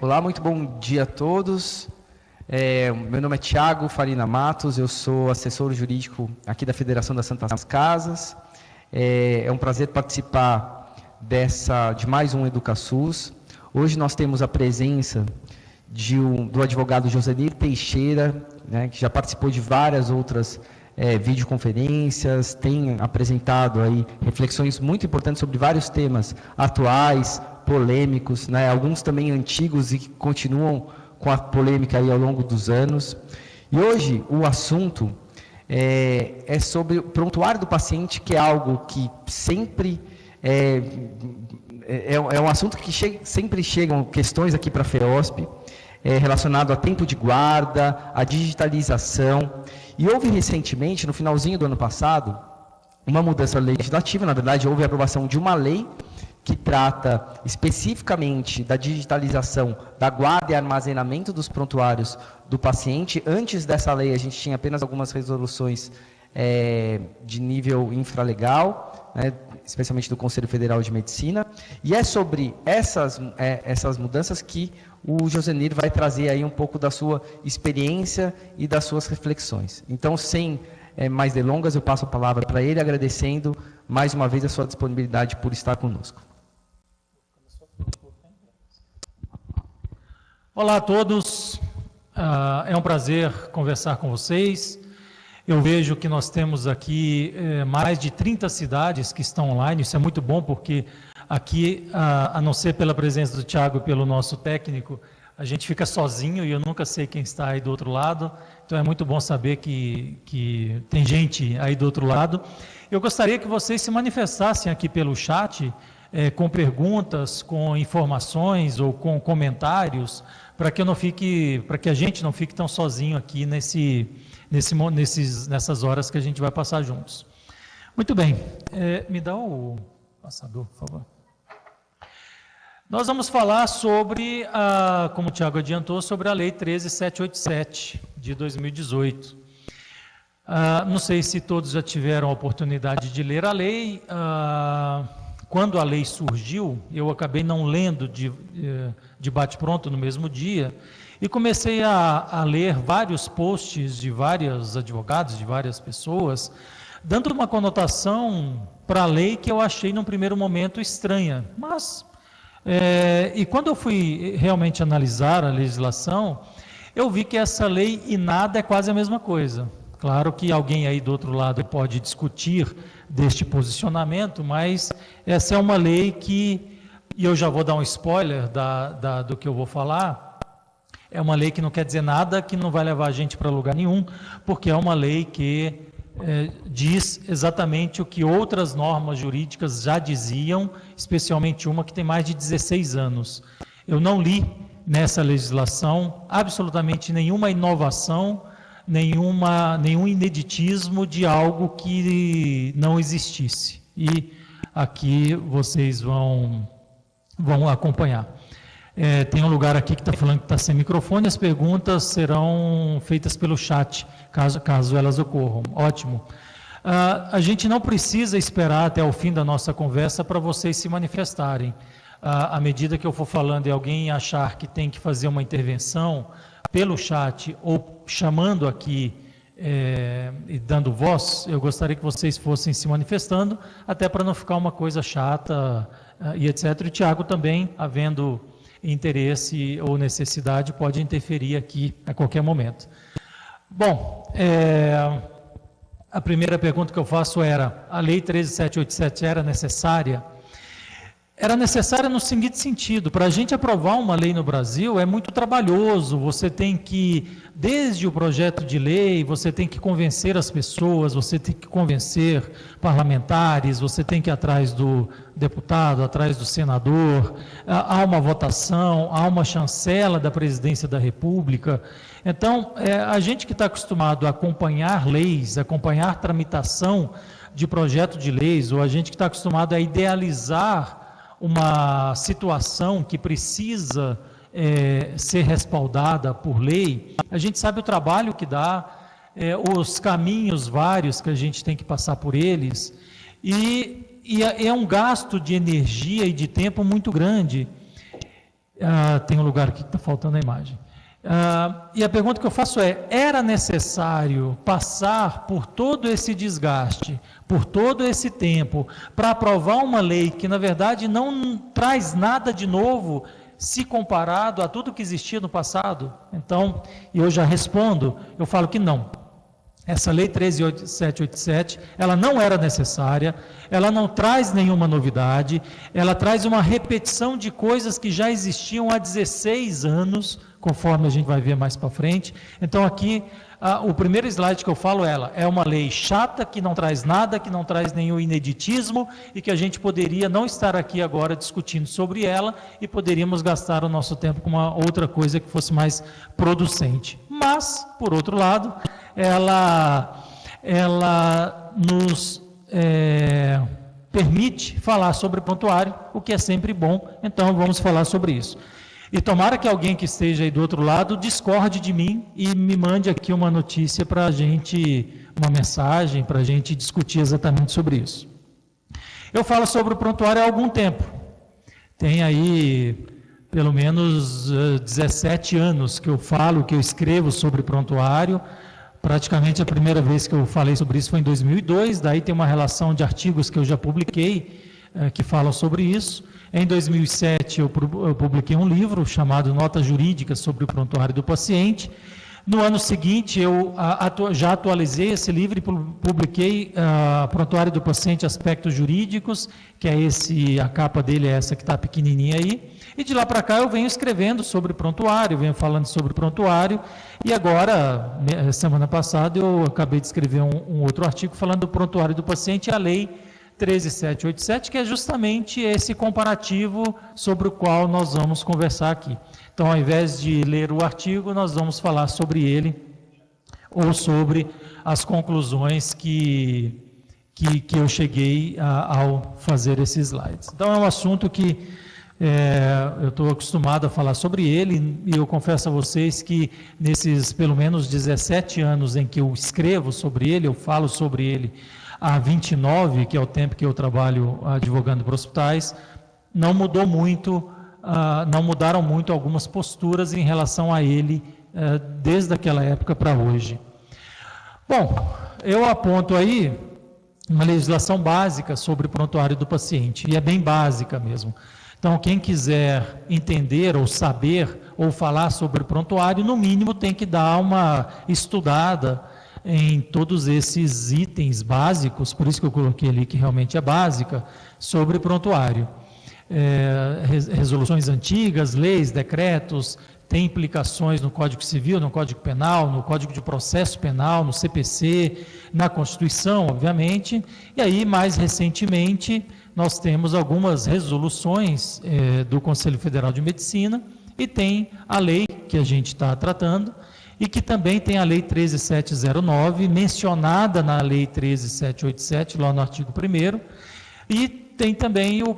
Olá, muito bom dia a todos. Meu nome é Thiago Farina Matos, eu sou assessor jurídico aqui da Federação das Santas Casas. É um prazer participar de mais um EducaSUS. Hoje nós temos a presença do advogado Josenir Teixeira, né, que já participou de várias outras videoconferências, tem apresentado aí reflexões muito importantes sobre vários temas atuais, polêmicos, né, alguns também antigos e que continuam com a polêmica aí ao longo dos anos. E hoje o assunto é sobre o prontuário do paciente, que é algo que sempre é um assunto que sempre chegam questões aqui para a FEOSP, relacionado a tempo de guarda, a digitalização. E houve recentemente, no finalzinho do ano passado, uma mudança legislativa. Na verdade, houve a aprovação de uma lei que trata especificamente da digitalização da guarda e armazenamento dos prontuários do paciente. Antes dessa lei, a gente tinha apenas algumas resoluções de nível infralegal, né, especialmente do Conselho Federal de Medicina, e é sobre essas mudanças que o Josenir vai trazer aí um pouco da sua experiência e das suas reflexões. Então, sem mais delongas, eu passo a palavra para ele, agradecendo mais uma vez a sua disponibilidade por estar conosco. Olá a todos, é um prazer conversar com vocês. Eu vejo que nós temos aqui mais de 30 cidades que estão online. Isso é muito bom, porque aqui, a não ser pela presença do Thiago e pelo nosso técnico, a gente fica sozinho e eu nunca sei quem está aí do outro lado. Então é muito bom saber que tem gente aí do outro lado. Eu gostaria que vocês se manifestassem aqui pelo chat, com perguntas, com informações ou com comentários, para que a gente não fique tão sozinho aqui nessas horas que a gente vai passar juntos. Muito bem, me dá o passador, por favor. Nós vamos falar sobre, como o Thiago adiantou, sobre a Lei 13.787 de 2018. Não sei se todos já tiveram a oportunidade de ler a lei. Quando a lei surgiu, eu acabei não lendo de bate-pronto no mesmo dia, e comecei a ler vários posts de vários advogados, de várias pessoas, dando uma conotação para a lei que eu achei, num primeiro momento, estranha. Mas, e quando eu fui realmente analisar a legislação, eu vi que essa lei e nada é quase a mesma coisa. Claro que alguém aí do outro lado pode discutir deste posicionamento, mas essa é uma lei que, e eu já vou dar um spoiler do que eu vou falar, é uma lei que não quer dizer nada, que não vai levar a gente para lugar nenhum, porque é uma lei que diz exatamente o que outras normas jurídicas já diziam, especialmente uma que tem mais de 16 anos. Eu não li nessa legislação absolutamente nenhuma inovação, nenhum ineditismo de algo que não existisse. E aqui vocês vão acompanhar. Tem um lugar aqui que está falando que está sem microfone, as perguntas serão feitas pelo chat, caso elas ocorram. Ótimo. A gente não precisa esperar até o fim da nossa conversa para vocês se manifestarem. À medida que eu for falando e alguém achar que tem que fazer uma intervenção pelo chat ou chamando aqui e dando voz, eu gostaria que vocês fossem se manifestando, até para não ficar uma coisa chata e etc. E o Thiago também, havendo interesse ou necessidade, pode interferir aqui a qualquer momento. Bom, a primeira pergunta que eu faço era: a Lei 13.787 era necessária? Era necessária no seguinte sentido: para a gente aprovar uma lei no Brasil é muito trabalhoso, você tem que, desde o projeto de lei, você tem que convencer as pessoas, você tem que convencer parlamentares, você tem que ir atrás do deputado, atrás do senador, há uma votação, há uma chancela da presidência da República. Então, a gente que está acostumado a acompanhar leis, acompanhar tramitação de projeto de leis, ou a gente que está acostumado a idealizar uma situação que precisa ser respaldada por lei, a gente sabe o trabalho que dá, os caminhos vários que a gente tem que passar por eles, e é um gasto de energia e de tempo muito grande. Tem um lugar aqui que está faltando a imagem. E a pergunta que eu faço é: era necessário passar por todo esse desgaste, por todo esse tempo, para aprovar uma lei que, na verdade, não traz nada de novo, se comparado a tudo que existia no passado? Então, eu já respondo, eu falo que não. Essa lei 13.787, ela não era necessária, ela não traz nenhuma novidade, ela traz uma repetição de coisas que já existiam há 16 anos, conforme a gente vai ver mais para frente. Então aqui, o primeiro slide que eu falo, é uma lei chata, que não traz nada, que não traz nenhum ineditismo, e que a gente poderia não estar aqui agora discutindo sobre ela, e poderíamos gastar o nosso tempo com uma outra coisa que fosse mais producente. Mas, por outro lado, ela nos permite falar sobre prontuário, o que é sempre bom. Então vamos falar sobre isso. E tomara que alguém que esteja aí do outro lado discorde de mim e me mande aqui uma notícia para a gente, uma mensagem, para a gente discutir exatamente sobre isso. Eu falo sobre o prontuário há algum tempo. Tem aí pelo menos 17 anos que eu falo, que eu escrevo sobre prontuário. Praticamente a primeira vez que eu falei sobre isso foi em 2002, daí tem uma relação de artigos que eu já publiquei, que falam sobre isso. Em 2007 eu publiquei um livro chamado Notas Jurídicas sobre o Prontuário do Paciente. No ano seguinte eu já atualizei esse livro e publiquei Prontuário do Paciente Aspectos Jurídicos, que é a capa dele é essa que está pequenininha aí. E de lá para cá eu venho escrevendo sobre prontuário, venho falando sobre prontuário, e agora, semana passada, eu acabei de escrever um outro artigo falando do prontuário do paciente e a lei 13.787, que é justamente esse comparativo sobre o qual nós vamos conversar aqui. Então, ao invés de ler o artigo, nós vamos falar sobre ele, ou sobre as conclusões que eu cheguei ao fazer esses slides. Então, é um assunto que eu estou acostumado a falar sobre ele, e eu confesso a vocês que nesses pelo menos 17 anos em que eu escrevo sobre ele, eu falo sobre ele há 29, que é o tempo que eu trabalho advogando para hospitais, não mudaram muito algumas posturas em relação a ele desde aquela época para hoje. Bom, eu aponto aí uma legislação básica sobre prontuário do paciente, e é bem básica mesmo. Então, quem quiser entender ou saber ou falar sobre prontuário, no mínimo tem que dar uma estudada em todos esses itens básicos, por isso que eu coloquei ali que realmente é básica, sobre prontuário. Resoluções antigas, leis, decretos, tem implicações no Código Civil, no Código Penal, no Código de Processo Penal, no CPC, na Constituição, obviamente, e aí, mais recentemente, nós temos algumas resoluções do Conselho Federal de Medicina, e tem a lei que a gente está tratando, e que também tem a Lei 13.709, mencionada na Lei 13.787, lá no artigo 1º, e tem também o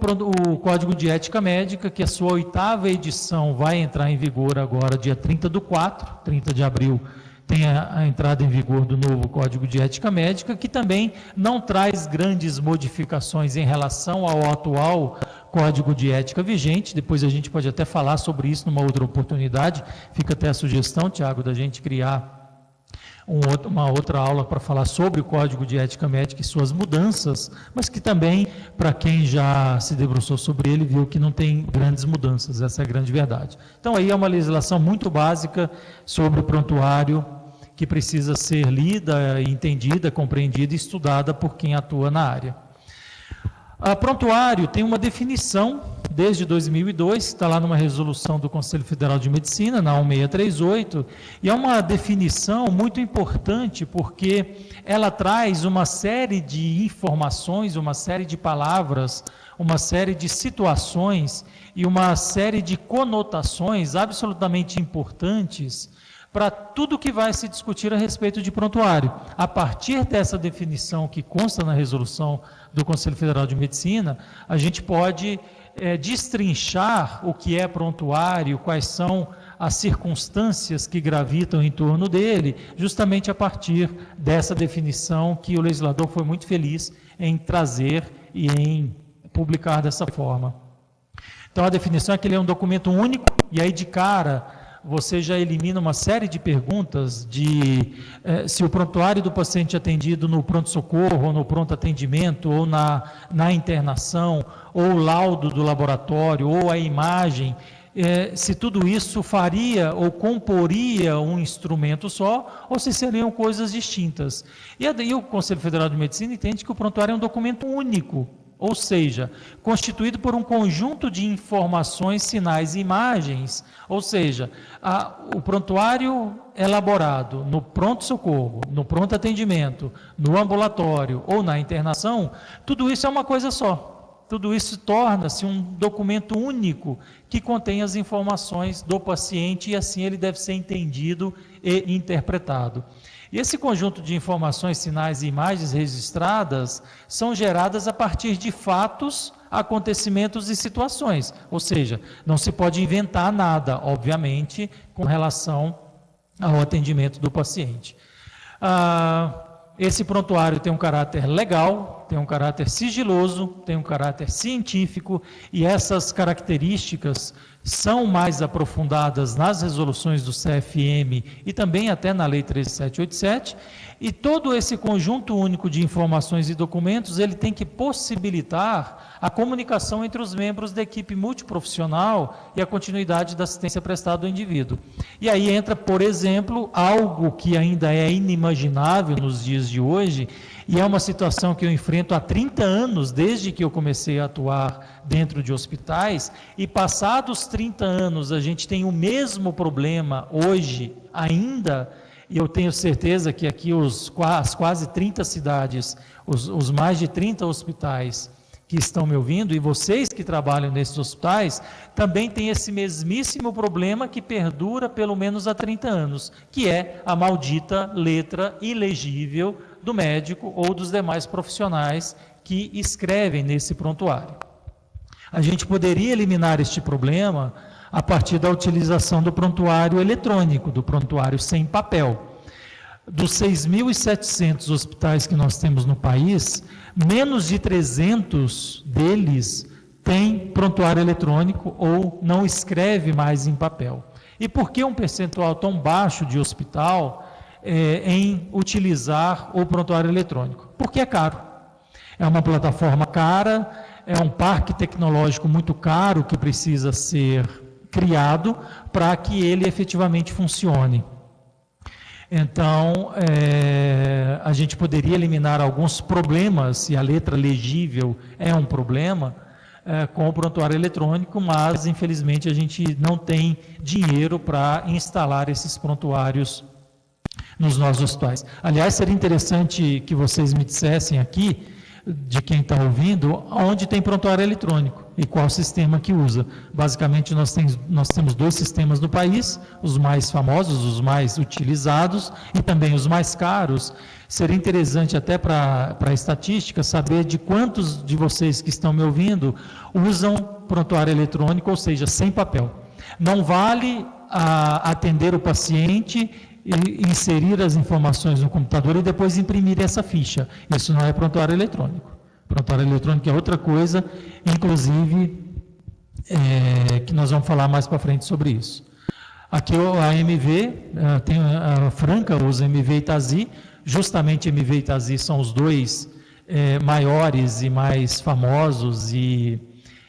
Código de Ética Médica, que a sua 8ª edição vai entrar em vigor agora, dia 30/4, 30 de abril, tem a entrada em vigor do novo Código de Ética Médica, que também não traz grandes modificações em relação ao atual Código de Ética vigente. Depois a gente pode até falar sobre isso numa outra oportunidade. Fica até a sugestão, Tiago, da gente criar uma outra aula para falar sobre o Código de Ética Médica e suas mudanças, mas que também, para quem já se debruçou sobre ele, viu que não tem grandes mudanças, essa é a grande verdade. Então aí é uma legislação muito básica sobre o prontuário, que precisa ser lida, entendida, compreendida e estudada por quem atua na área. A prontuário tem uma definição desde 2002, está lá numa resolução do Conselho Federal de Medicina, na 1638, e é uma definição muito importante porque ela traz uma série de informações, uma série de palavras, uma série de situações e uma série de conotações absolutamente importantes para tudo que vai se discutir a respeito de prontuário. A partir dessa definição que consta na resolução do Conselho Federal de Medicina, a gente pode destrinchar o que é prontuário, quais são as circunstâncias que gravitam em torno dele, justamente a partir dessa definição que o legislador foi muito feliz em trazer e em publicar dessa forma. Então, a definição é que ele é um documento único, e aí de cara você já elimina uma série de perguntas de se o prontuário do paciente atendido no pronto-socorro, ou no pronto-atendimento, ou na internação, ou o laudo do laboratório, ou a imagem, se tudo isso faria ou comporia um instrumento só, ou se seriam coisas distintas. E aí o Conselho Federal de Medicina entende que o prontuário é um documento único, ou seja, constituído por um conjunto de informações, sinais e imagens, ou seja, o prontuário elaborado no pronto-socorro, no pronto-atendimento, no ambulatório ou na internação, tudo isso é uma coisa só. Tudo isso torna-se um documento único que contém as informações do paciente e assim ele deve ser entendido e interpretado. E esse conjunto de informações, sinais e imagens registradas são geradas a partir de fatos, acontecimentos e situações. Ou seja, não se pode inventar nada, obviamente, com relação ao atendimento do paciente. Esse prontuário tem um caráter legal, tem um caráter sigiloso, tem um caráter científico, e essas características são mais aprofundadas nas resoluções do CFM e também até na Lei 13787, e todo esse conjunto único de informações e documentos, ele tem que possibilitar a comunicação entre os membros da equipe multiprofissional e a continuidade da assistência prestada ao indivíduo. E aí entra, por exemplo, algo que ainda é inimaginável nos dias de hoje, e é uma situação que eu enfrento há 30 anos, desde que eu comecei a atuar dentro de hospitais, e passados 30 anos a gente tem o mesmo problema hoje ainda, e eu tenho certeza que aqui as quase 30 cidades, os mais de 30 hospitais que estão me ouvindo, e vocês que trabalham nesses hospitais, também têm esse mesmíssimo problema que perdura pelo menos há 30 anos, que é a maldita letra ilegível do médico ou dos demais profissionais que escrevem nesse prontuário. A gente poderia eliminar este problema a partir da utilização do prontuário eletrônico, do prontuário sem papel. Dos 6.700 hospitais que nós temos no país, menos de 300 deles têm prontuário eletrônico ou não escreve mais em papel. E por que um percentual tão baixo de hospital em utilizar o prontuário eletrônico? Porque é caro. É uma plataforma cara, é um parque tecnológico muito caro que precisa ser criado para que ele efetivamente funcione. Então, a gente poderia eliminar alguns problemas, e a letra legível é um problema, com o prontuário eletrônico, mas infelizmente a gente não tem dinheiro para instalar esses prontuários nos nossos hospitais. Aliás, seria interessante que vocês me dissessem aqui, de quem está ouvindo, onde tem prontuário eletrônico e qual sistema que usa. Basicamente, nós temos 2 sistemas no país, os mais famosos, os mais utilizados e também os mais caros. Seria interessante até para a estatística saber de quantos de vocês que estão me ouvindo usam prontuário eletrônico, ou seja, sem papel. Não vale atender o paciente e inserir as informações no computador e depois imprimir essa ficha. Isso não é prontuário eletrônico. Prontuário eletrônico é outra coisa, inclusive, que nós vamos falar mais para frente sobre isso. Aqui a MV, tem a Franca usa MV e Tazi, justamente MV e Tazi são os 2 maiores e mais famosos e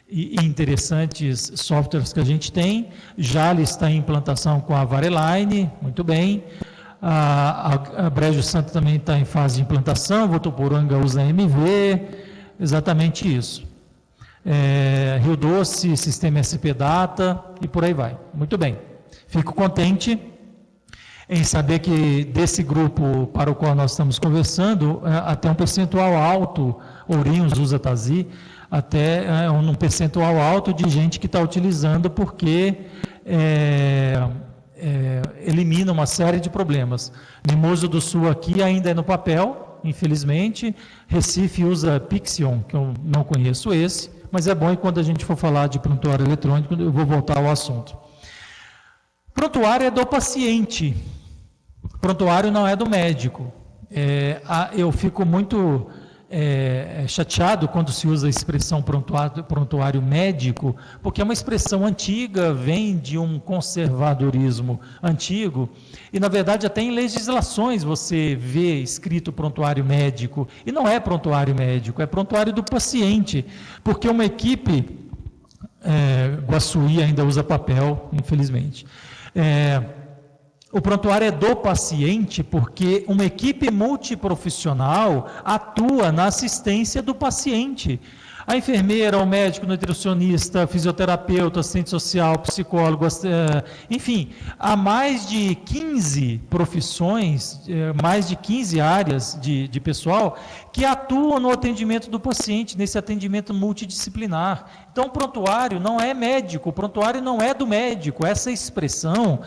interessantes softwares que a gente tem. Jali está em implantação com a Vareline, muito bem. A Brejo Santo também está em fase de implantação, Votuporanga usa MV, exatamente isso. Rio Doce, sistema SP Data e por aí vai. Muito bem. Fico contente em saber que desse grupo para o qual nós estamos conversando, até um percentual alto, Ourinhos usa Tazi, até um percentual alto de gente que está utilizando, porque elimina uma série de problemas. Mimoso do Sul aqui ainda é no papel, infelizmente. Recife usa Pixion, que eu não conheço esse, mas é bom, e quando a gente for falar de prontuário eletrônico, eu vou voltar ao assunto. Prontuário é do paciente, prontuário não é do médico. Eu fico muito chateado quando se usa a expressão prontuário médico, porque é uma expressão antiga, vem de um conservadorismo antigo, e na verdade até em legislações você vê escrito prontuário médico, e não é prontuário médico, é prontuário do paciente, porque uma equipe, Guaçuí ainda usa papel, infelizmente, o prontuário é do paciente porque uma equipe multiprofissional atua na assistência do paciente. A enfermeira, o médico, nutricionista, fisioterapeuta, assistente social, psicólogo, enfim, há mais de 15 profissões, mais de 15 áreas de pessoal que atuam no atendimento do paciente, nesse atendimento multidisciplinar. Então, o prontuário não é médico, o prontuário não é do médico. Essa expressão,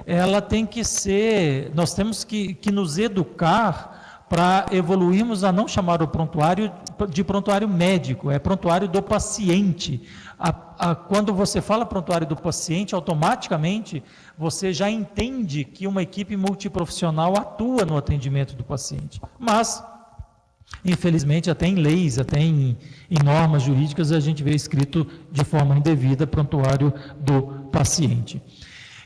ela tem que ser, nós temos que nos educar para evoluirmos a não chamar o prontuário de prontuário médico, é prontuário do paciente. Quando você fala prontuário do paciente, automaticamente você já entende que uma equipe multiprofissional atua no atendimento do paciente. Mas, infelizmente, até em leis, até em normas jurídicas, a gente vê escrito de forma indevida prontuário do paciente.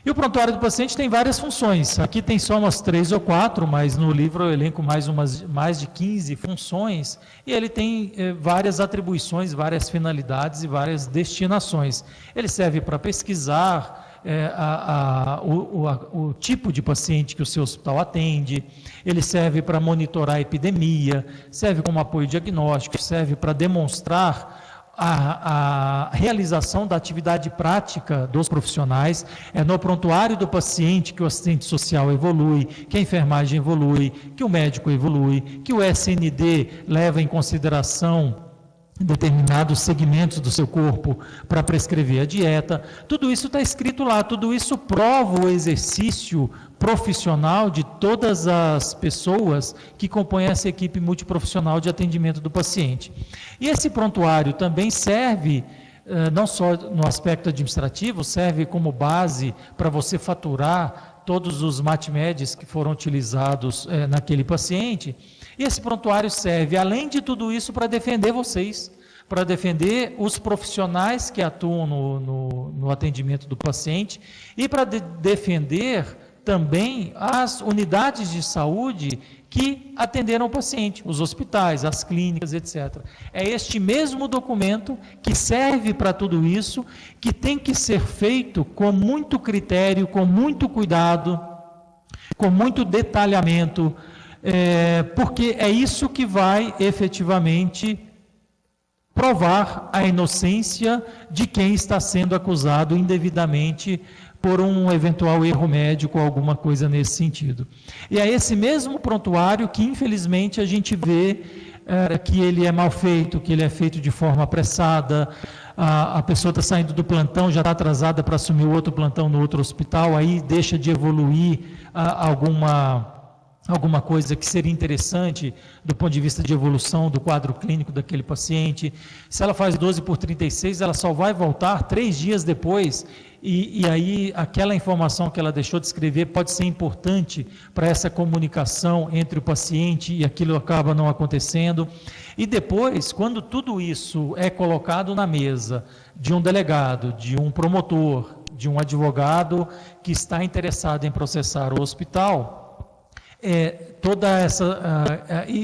E o prontuário do paciente tem várias funções. Aqui tem só umas 3 ou 4, mas no livro eu elenco mais de 15 funções, e ele tem várias atribuições, várias finalidades e várias destinações. Ele serve para pesquisar o tipo de paciente que o seu hospital atende, ele serve para monitorar a epidemia, serve como apoio diagnóstico, serve para demonstrar a realização da atividade prática dos profissionais. É no prontuário do paciente que o assistente social evolui, que a enfermagem evolui, que o médico evolui, que o SND leva em consideração determinados segmentos do seu corpo para prescrever a dieta. Tudo isso está escrito lá, tudo isso prova o exercício profissional de todas as pessoas que compõem essa equipe multiprofissional de atendimento do paciente. E esse prontuário também serve, não só no aspecto administrativo, serve como base para você faturar todos os matmeds que foram utilizados naquele paciente. E esse prontuário serve, além de tudo isso, para defender vocês, para defender os profissionais que atuam no atendimento do paciente e para defender também as unidades de saúde que atenderam o paciente, os hospitais, as clínicas, etc. É este mesmo documento que serve para tudo isso, que tem que ser feito com muito critério, com muito cuidado, com muito detalhamento, porque é isso que vai efetivamente provar a inocência de quem está sendo acusado indevidamente por um eventual erro médico ou alguma coisa nesse sentido. E é esse mesmo prontuário que, infelizmente, a gente vê que ele é mal feito, que ele é feito de forma apressada, a pessoa está saindo do plantão, já está atrasada para assumir o outro plantão no outro hospital, aí deixa de evoluir alguma coisa que seria interessante do ponto de vista de evolução do quadro clínico daquele paciente. Se ela faz 12/36, ela só vai voltar 3 dias depois, e aí aquela informação que ela deixou de escrever pode ser importante para essa comunicação entre o paciente e aquilo acaba não acontecendo. E depois, quando tudo isso é colocado na mesa de um delegado, de um promotor, de um advogado que está interessado em processar o hospital,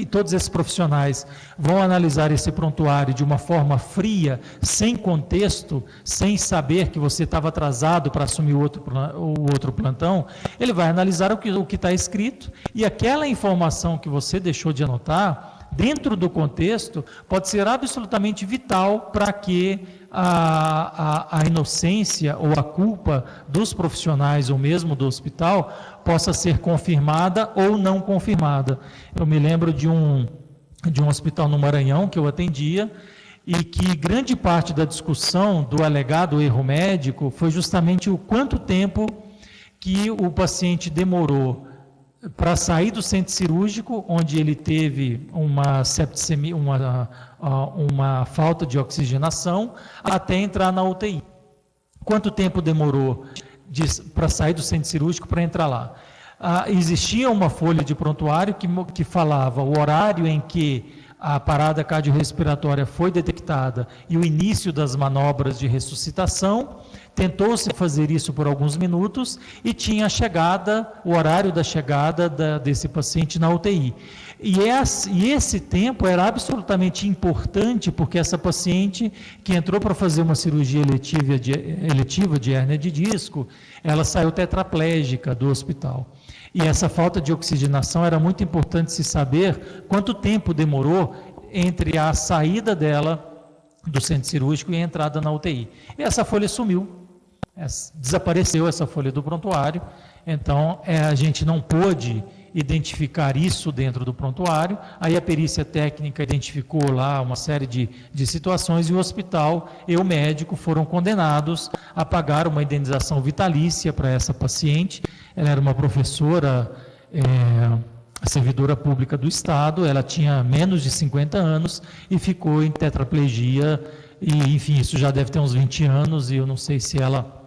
todos esses profissionais vão analisar esse prontuário de uma forma fria, sem contexto, sem saber que você estava atrasado para assumir o outro plantão. Ele vai analisar o que está escrito, e aquela informação que você deixou de anotar, dentro do contexto, pode ser absolutamente vital para que a inocência ou a culpa dos profissionais ou mesmo do hospital possa ser confirmada ou não confirmada. Eu me lembro de um hospital no Maranhão que eu atendia, e que grande parte da discussão do alegado erro médico foi justamente o quanto tempo que o paciente demorou para sair do centro cirúrgico, onde ele teve uma septicemia, uma falta de oxigenação, até entrar na UTI. Quanto tempo demorou para sair do centro cirúrgico para entrar lá? Existia uma folha de prontuário que falava o horário em que a parada cardiorrespiratória foi detectada e o início das manobras de ressuscitação. Tentou-se fazer isso por alguns minutos e tinha o horário da chegada desse paciente na UTI. E esse tempo era absolutamente importante, porque essa paciente que entrou para fazer uma cirurgia eletiva de hérnia de disco, ela saiu tetraplégica do hospital. E essa falta de oxigenação era muito importante se saber quanto tempo demorou entre a saída dela do centro cirúrgico e a entrada na UTI. E essa folha sumiu. Desapareceu essa folha do prontuário, então a gente não pôde identificar isso dentro do prontuário. Aí a perícia técnica identificou lá uma série de situações e o hospital e o médico foram condenados a pagar uma indenização vitalícia para essa paciente. Ela era uma professora, servidora pública do Estado, ela tinha menos de 50 anos e ficou em tetraplegia, e enfim, isso já deve ter uns 20 anos e eu não sei se ela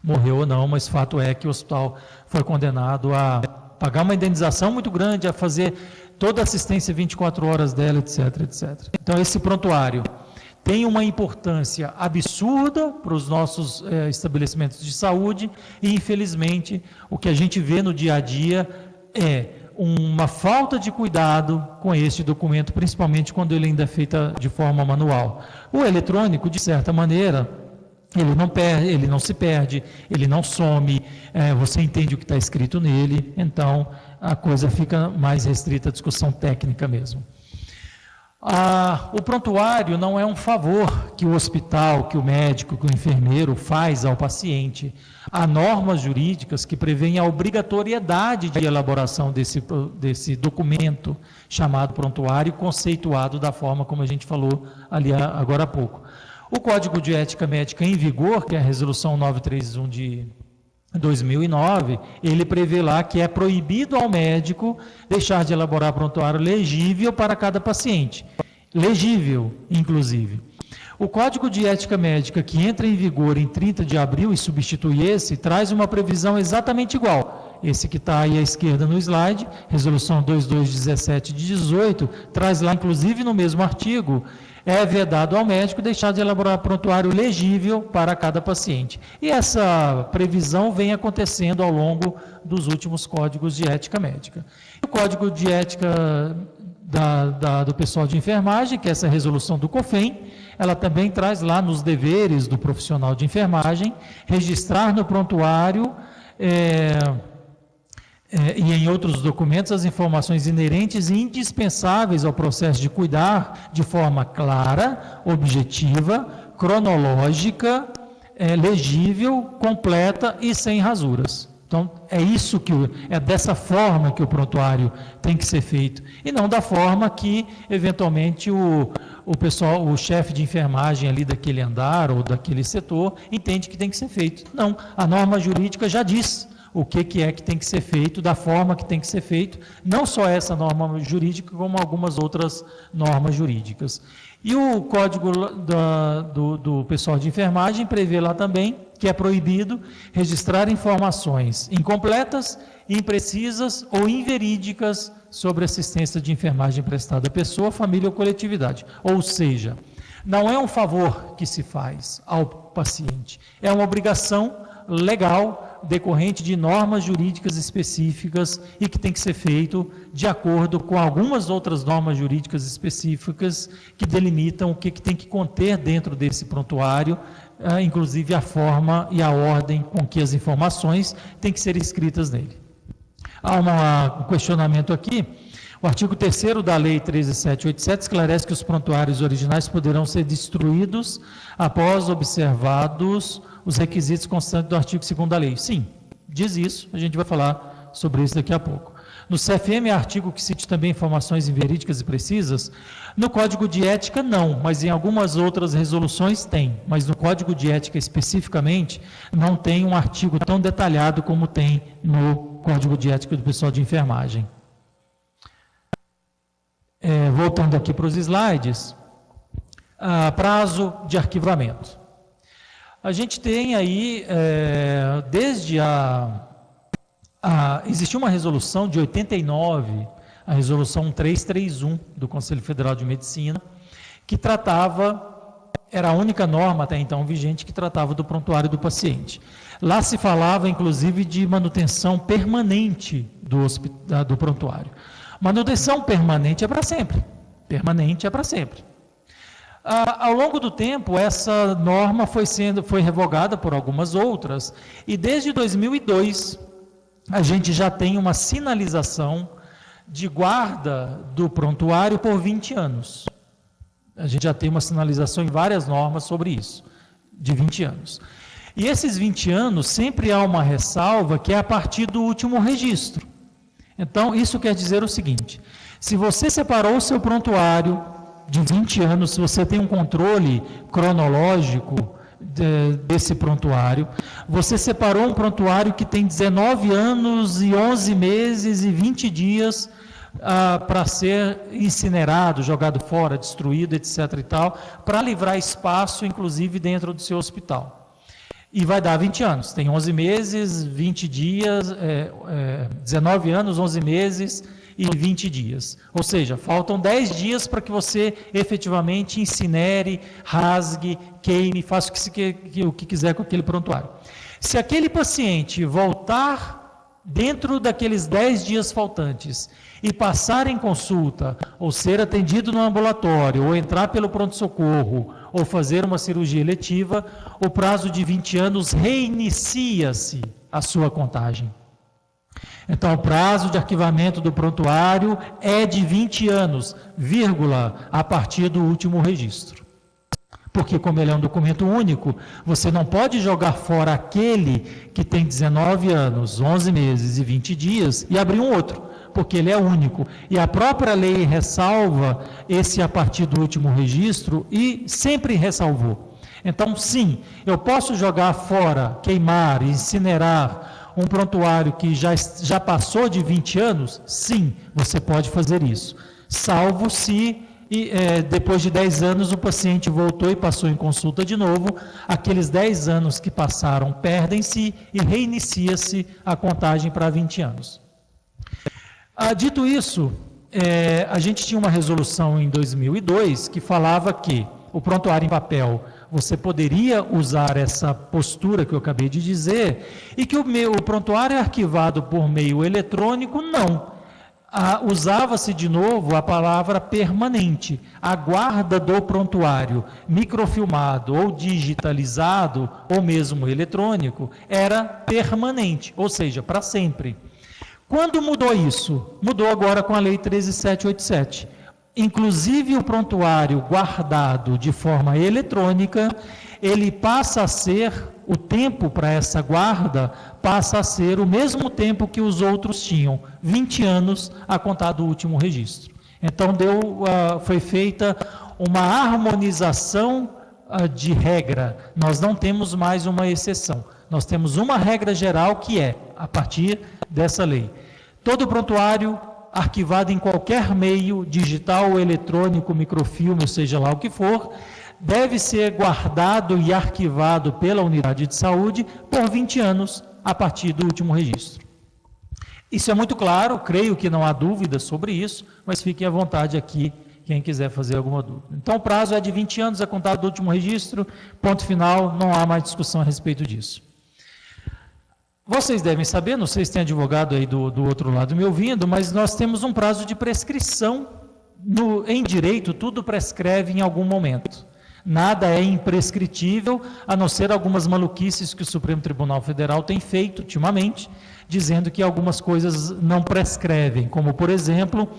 morreu ou não, mas fato é que o hospital foi condenado a pagar uma indenização muito grande, a fazer toda a assistência 24 horas dela, etc, etc. Então, esse prontuário tem uma importância absurda para os nossos estabelecimentos de saúde e, infelizmente, o que a gente vê no dia a dia é uma falta de cuidado com este documento, principalmente quando ele ainda é feito de forma manual. O eletrônico, de certa maneira, ele não se perde, ele não some, você entende o que está escrito nele, então a coisa fica mais restrita à discussão técnica mesmo. O prontuário não é um favor que o hospital, que o médico, que o enfermeiro faz ao paciente. Há normas jurídicas que prevêem a obrigatoriedade de elaboração desse documento chamado prontuário, conceituado da forma como a gente falou ali agora há pouco. O Código de Ética Médica em vigor, que é a Resolução 931 de 2009, ele prevê lá que é proibido ao médico deixar de elaborar prontuário legível para cada paciente. Legível, inclusive. O Código de Ética Médica, que entra em vigor em 30 de abril e substitui esse, traz uma previsão exatamente igual. Esse que está aí à esquerda no slide, Resolução 2217 de 18, traz lá, inclusive no mesmo artigo, é vedado ao médico deixar de elaborar prontuário legível para cada paciente. E essa previsão vem acontecendo ao longo dos últimos códigos de ética médica. O Código de Ética do pessoal de enfermagem, que é essa resolução do COFEM, ela também traz lá nos deveres do profissional de enfermagem, registrar no prontuário e em outros documentos as informações inerentes e indispensáveis ao processo de cuidar de forma clara, objetiva, cronológica, legível, completa e sem rasuras. Então, é dessa forma que o prontuário tem que ser feito, e não da forma que, eventualmente, o chefe de enfermagem ali daquele andar ou daquele setor entende que tem que ser feito. Não, a norma jurídica já diz o que é que tem que ser feito, da forma que tem que ser feito, não só essa norma jurídica, como algumas outras normas jurídicas. E o código do pessoal de enfermagem prevê lá também que é proibido registrar informações incompletas, imprecisas ou inverídicas sobre assistência de enfermagem prestada à pessoa, família ou coletividade. Ou seja, não é um favor que se faz ao paciente, é uma obrigação legal decorrente de normas jurídicas específicas e que tem que ser feito de acordo com algumas outras normas jurídicas específicas que delimitam o que tem que conter dentro desse prontuário, inclusive a forma e a ordem com que as informações têm que ser escritas nele. Há um questionamento aqui. O artigo 3º da Lei 13.787 esclarece que os prontuários originais poderão ser destruídos após observados os requisitos constantes do artigo 2º da lei. Sim, diz isso, a gente vai falar sobre isso daqui a pouco. No CFM, há artigo que cite também informações inverídicas e precisas. No Código de Ética, não, mas em algumas outras resoluções tem. Mas no Código de Ética, especificamente, não tem um artigo tão detalhado como tem no Código de Ética do pessoal de enfermagem. Voltando aqui para os slides, prazo de arquivamento. A gente tem aí, existiu uma resolução de 89 a resolução 1331 do Conselho Federal de Medicina, que era a única norma até então vigente que tratava do prontuário do paciente. Lá se falava, inclusive, de manutenção permanente do prontuário. Manutenção permanente é para sempre. Permanente é para sempre. Ao longo do tempo, essa norma foi revogada por algumas outras, e desde 2002, a gente já tem uma sinalização de guarda do prontuário por 20 anos. A gente já tem uma sinalização em várias normas sobre isso, de 20 anos. E esses 20 anos, sempre há uma ressalva que é a partir do último registro. Então, isso quer dizer o seguinte: se você separou o seu prontuário de 20 anos, se você tem um controle cronológico desse prontuário, você separou um prontuário que tem 19 anos e 11 meses e 20 dias para ser incinerado, jogado fora, destruído, etc. e tal, para livrar espaço, inclusive, dentro do seu hospital. E vai dar 20 anos, tem 11 meses, 20 dias, 19 anos, 11 meses e 20 dias. Ou seja, faltam 10 dias para que você efetivamente incinere, rasgue, queime, faça o que quiser com aquele prontuário. Se aquele paciente voltar dentro daqueles 10 dias faltantes e passar em consulta, ou ser atendido no ambulatório, ou entrar pelo pronto-socorro, ou fazer uma cirurgia eletiva, o prazo de 20 anos reinicia-se a sua contagem. Então, o prazo de arquivamento do prontuário é de 20 anos, vírgula, a partir do último registro. Porque, como ele é um documento único, você não pode jogar fora aquele que tem 19 anos, 11 meses e 20 dias e abrir um outro, porque ele é único. E a própria lei ressalva esse a partir do último registro e sempre ressalvou. Então, sim, eu posso jogar fora, queimar, incinerar um prontuário que já passou de 20 anos? Sim, você pode fazer isso. Salvo se, depois de 10 anos, o paciente voltou e passou em consulta de novo, aqueles 10 anos que passaram perdem-se e reinicia-se a contagem para 20 anos. Dito isso, a gente tinha uma resolução em 2002 que falava que o prontuário em papel, você poderia usar essa postura que eu acabei de dizer, e que o prontuário é arquivado por meio eletrônico, não. Usava-se de novo a palavra permanente. A guarda do prontuário, microfilmado ou digitalizado, ou mesmo eletrônico, era permanente, ou seja, para sempre. Quando mudou isso? Mudou agora com a Lei 13.787. Inclusive o prontuário guardado de forma eletrônica, ele passa a ser, o tempo para essa guarda, passa a ser o mesmo tempo que os outros tinham, 20 anos a contar do último registro. Então foi feita uma harmonização de regra, nós não temos mais uma exceção, nós temos uma regra geral que é, a partir dessa lei, todo prontuário arquivado em qualquer meio, digital ou eletrônico, microfilme, ou seja lá o que for, deve ser guardado e arquivado pela unidade de saúde por 20 anos a partir do último registro. Isso é muito claro, creio que não há dúvida sobre isso, mas fiquem à vontade aqui, quem quiser fazer alguma dúvida. Então o prazo é de 20 anos a contar do último registro, ponto final, não há mais discussão a respeito disso. Vocês devem saber, não sei se tem advogado aí do outro lado me ouvindo, mas nós temos um prazo de prescrição. Em direito, tudo prescreve em algum momento. Nada é imprescritível, a não ser algumas maluquices que o Supremo Tribunal Federal tem feito ultimamente, dizendo que algumas coisas não prescrevem, como, por exemplo,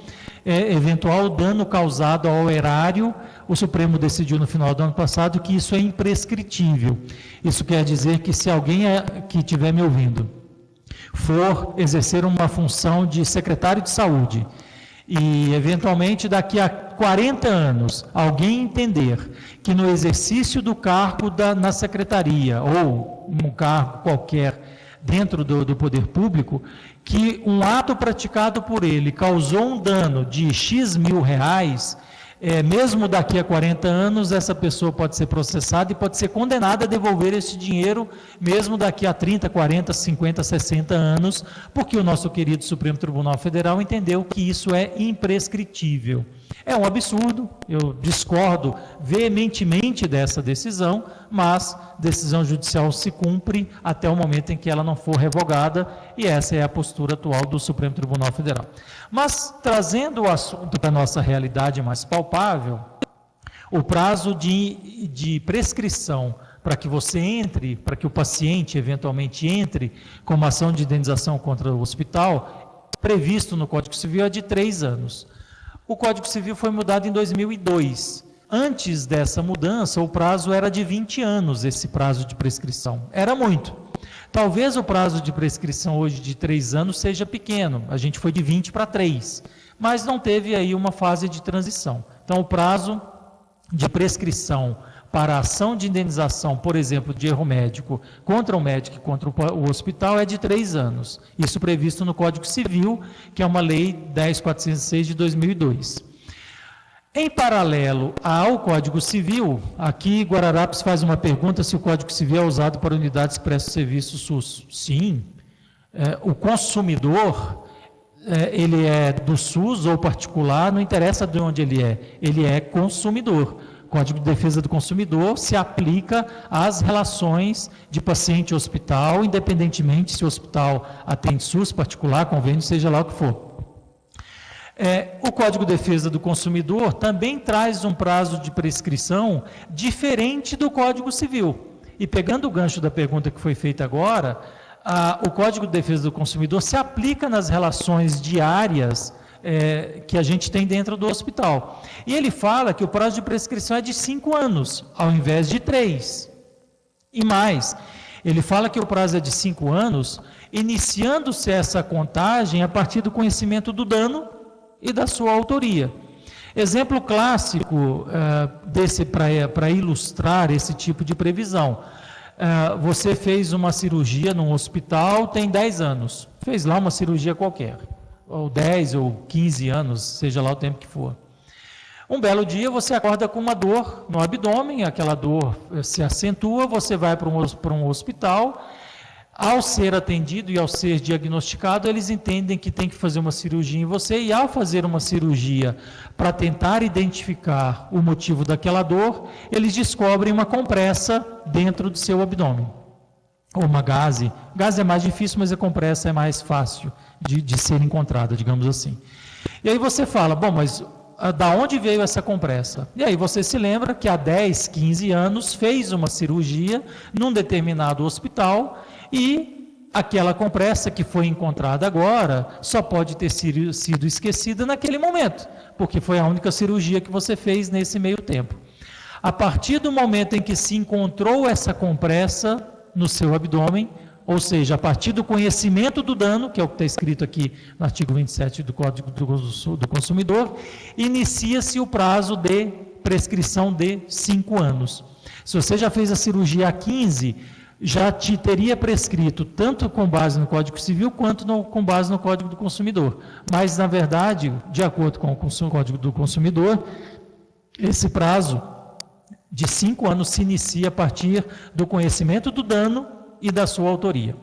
eventual dano causado ao erário. O Supremo decidiu no final do ano passado que isso é imprescritível. Isso quer dizer que se alguém que estiver me ouvindo for exercer uma função de secretário de saúde e, eventualmente, daqui a 40 anos, alguém entender que no exercício do cargo na secretaria ou um cargo qualquer dentro do poder público, que um ato praticado por ele causou um dano de X mil reais, mesmo daqui a 40 anos, essa pessoa pode ser processada e pode ser condenada a devolver esse dinheiro, mesmo daqui a 30, 40, 50, 60 anos, porque o nosso querido Supremo Tribunal Federal entendeu que isso é imprescritível. É um absurdo, eu discordo veementemente dessa decisão, mas decisão judicial se cumpre até o momento em que ela não for revogada, e essa é a postura atual do Supremo Tribunal Federal. Mas, trazendo o assunto para a nossa realidade mais palpável, o prazo de prescrição para que você entre, para que o paciente eventualmente entre com uma ação de indenização contra o hospital, previsto no Código Civil, é de 3 anos. O Código Civil foi mudado em 2002. Antes dessa mudança, o prazo era de 20 anos, esse prazo de prescrição. Era muito. Talvez o prazo de prescrição hoje de 3 anos seja pequeno. A gente foi de 20 para 3. Mas não teve aí uma fase de transição. Então, o prazo de prescrição para a ação de indenização, por exemplo, de erro médico contra o médico e contra o hospital é de 3 anos. Isso previsto no Código Civil, que é uma lei 10.406 de 2002. Em paralelo ao Código Civil, aqui Guararapes faz uma pergunta se o Código Civil é usado para unidades que prestam serviço SUS. Sim, o consumidor, ele é do SUS ou particular, não interessa de onde ele é consumidor. O Código de Defesa do Consumidor se aplica às relações de paciente e hospital, independentemente se o hospital atende SUS, particular, convênio, seja lá o que for. O Código de Defesa do Consumidor também traz um prazo de prescrição diferente do Código Civil. E pegando o gancho da pergunta que foi feita agora, o Código de Defesa do Consumidor se aplica nas relações diárias que a gente tem dentro do hospital. E ele fala que o prazo de prescrição é de 5 anos, ao invés de 3. E mais, ele fala que o prazo é de 5 anos, iniciando-se essa contagem a partir do conhecimento do dano e da sua autoria. Exemplo clássico para ilustrar esse tipo de previsão. Você fez uma cirurgia num hospital, tem 10 anos, fez lá uma cirurgia qualquer, ou 10 ou 15 anos, seja lá o tempo que for. Um belo dia você acorda com uma dor no abdômen, aquela dor se acentua, você vai para um hospital. Ao ser atendido e ao ser diagnosticado, eles entendem que tem que fazer uma cirurgia em você, e ao fazer uma cirurgia para tentar identificar o motivo daquela dor, eles descobrem uma compressa dentro do seu abdômen, ou uma gaze. Gaze é mais difícil, mas a compressa é mais fácil de ser encontrada, digamos assim. E aí você fala, bom, mas da onde veio essa compressa? E aí você se lembra que há 10, 15 anos fez uma cirurgia num determinado hospital, e aquela compressa que foi encontrada agora só pode ter sido esquecida naquele momento, porque foi a única cirurgia que você fez nesse meio tempo. A partir do momento em que se encontrou essa compressa no seu abdômen, ou seja, a partir do conhecimento do dano, que é o que está escrito aqui no artigo 27 do Código do Consumidor, inicia-se o prazo de prescrição de 5 anos. Se você já fez a cirurgia há 15, já te teria prescrito, tanto com base no Código Civil, quanto com base no Código do Consumidor. Mas, na verdade, de acordo com o Código do Consumidor, esse prazo de 5 anos se inicia a partir do conhecimento do dano e da sua autoria.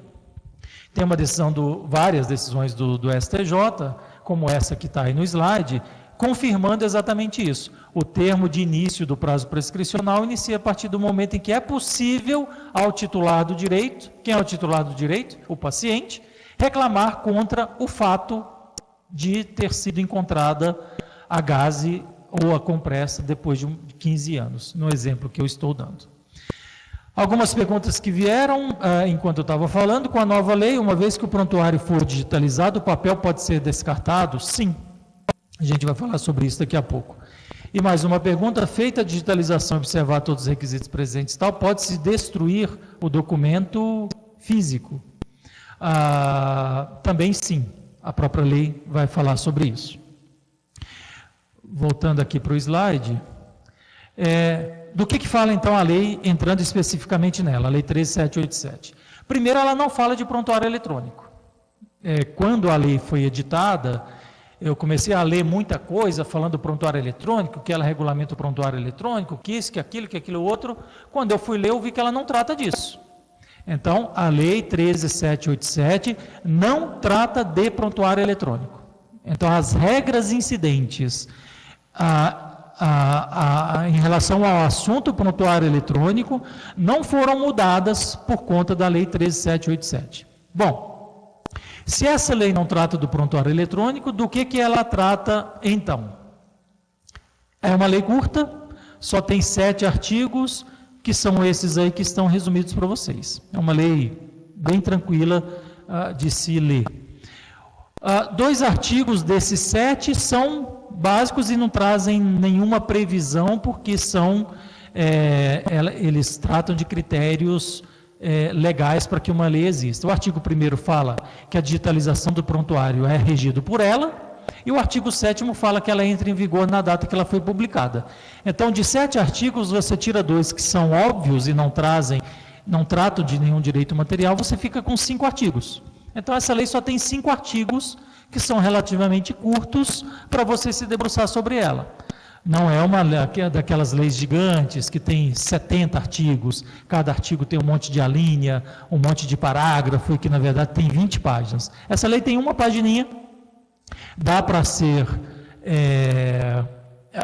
Tem uma decisão várias decisões do STJ, como essa que está aí no slide, confirmando exatamente isso. O termo de início do prazo prescricional inicia a partir do momento em que é possível ao titular do direito, quem é o titular do direito? O paciente, reclamar contra o fato de ter sido encontrada a gaze ou a compressa depois de 15 anos, no exemplo que eu estou dando. Algumas perguntas que vieram enquanto eu estava falando. Com a nova lei, uma vez que o prontuário for digitalizado, o papel pode ser descartado? Sim. A gente vai falar sobre isso daqui a pouco. E mais uma pergunta: feita a digitalização e observar todos os requisitos presentes, tal, pode-se destruir o documento físico? Também sim. A própria lei vai falar sobre isso. Voltando aqui para o slide, do que fala então a lei, entrando especificamente nela, a lei 13.787? Primeiro, ela não fala de prontuário eletrônico. Quando a lei foi editada, eu comecei a ler muita coisa falando do prontuário eletrônico, que ela regulamenta o prontuário eletrônico, que isso, que aquilo outro. Quando eu fui ler, eu vi que ela não trata disso. Então, a Lei 13.787 não trata de prontuário eletrônico. Então, as regras incidentes em relação ao assunto prontuário eletrônico não foram mudadas por conta da Lei 13.787. Bom, se essa lei não trata do prontuário eletrônico, do que ela trata então? É uma lei curta, só tem 7 artigos, que são esses aí que estão resumidos para vocês. É uma lei bem tranquila de se ler. 2 artigos desses 7 são básicos e não trazem nenhuma previsão, porque eles tratam de critérios legais para que uma lei exista. O artigo 1º fala que a digitalização do prontuário é regido por ela, e o artigo 7º fala que ela entra em vigor na data que ela foi publicada. Então, de 7 artigos, você tira 2 que são óbvios e não tratam de nenhum direito material, você fica com 5 artigos. Então, essa lei só tem 5 artigos que são relativamente curtos para você se debruçar sobre ela. Não é uma daquelas leis gigantes que tem 70 artigos, cada artigo tem um monte de alínea, um monte de parágrafo, e que na verdade tem 20 páginas. Essa lei tem uma pagininha, dá para ser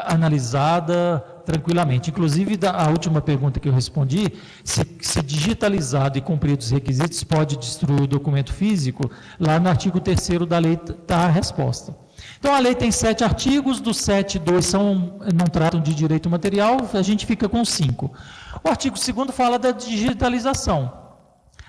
analisada tranquilamente. Inclusive, a última pergunta que eu respondi, se digitalizado e cumprido os requisitos, pode destruir o documento físico, lá no artigo 3º da lei está a resposta. Então, a lei tem 7 artigos, dos 7, 2 não tratam de direito material, a gente fica com 5. O artigo 2º fala da digitalização.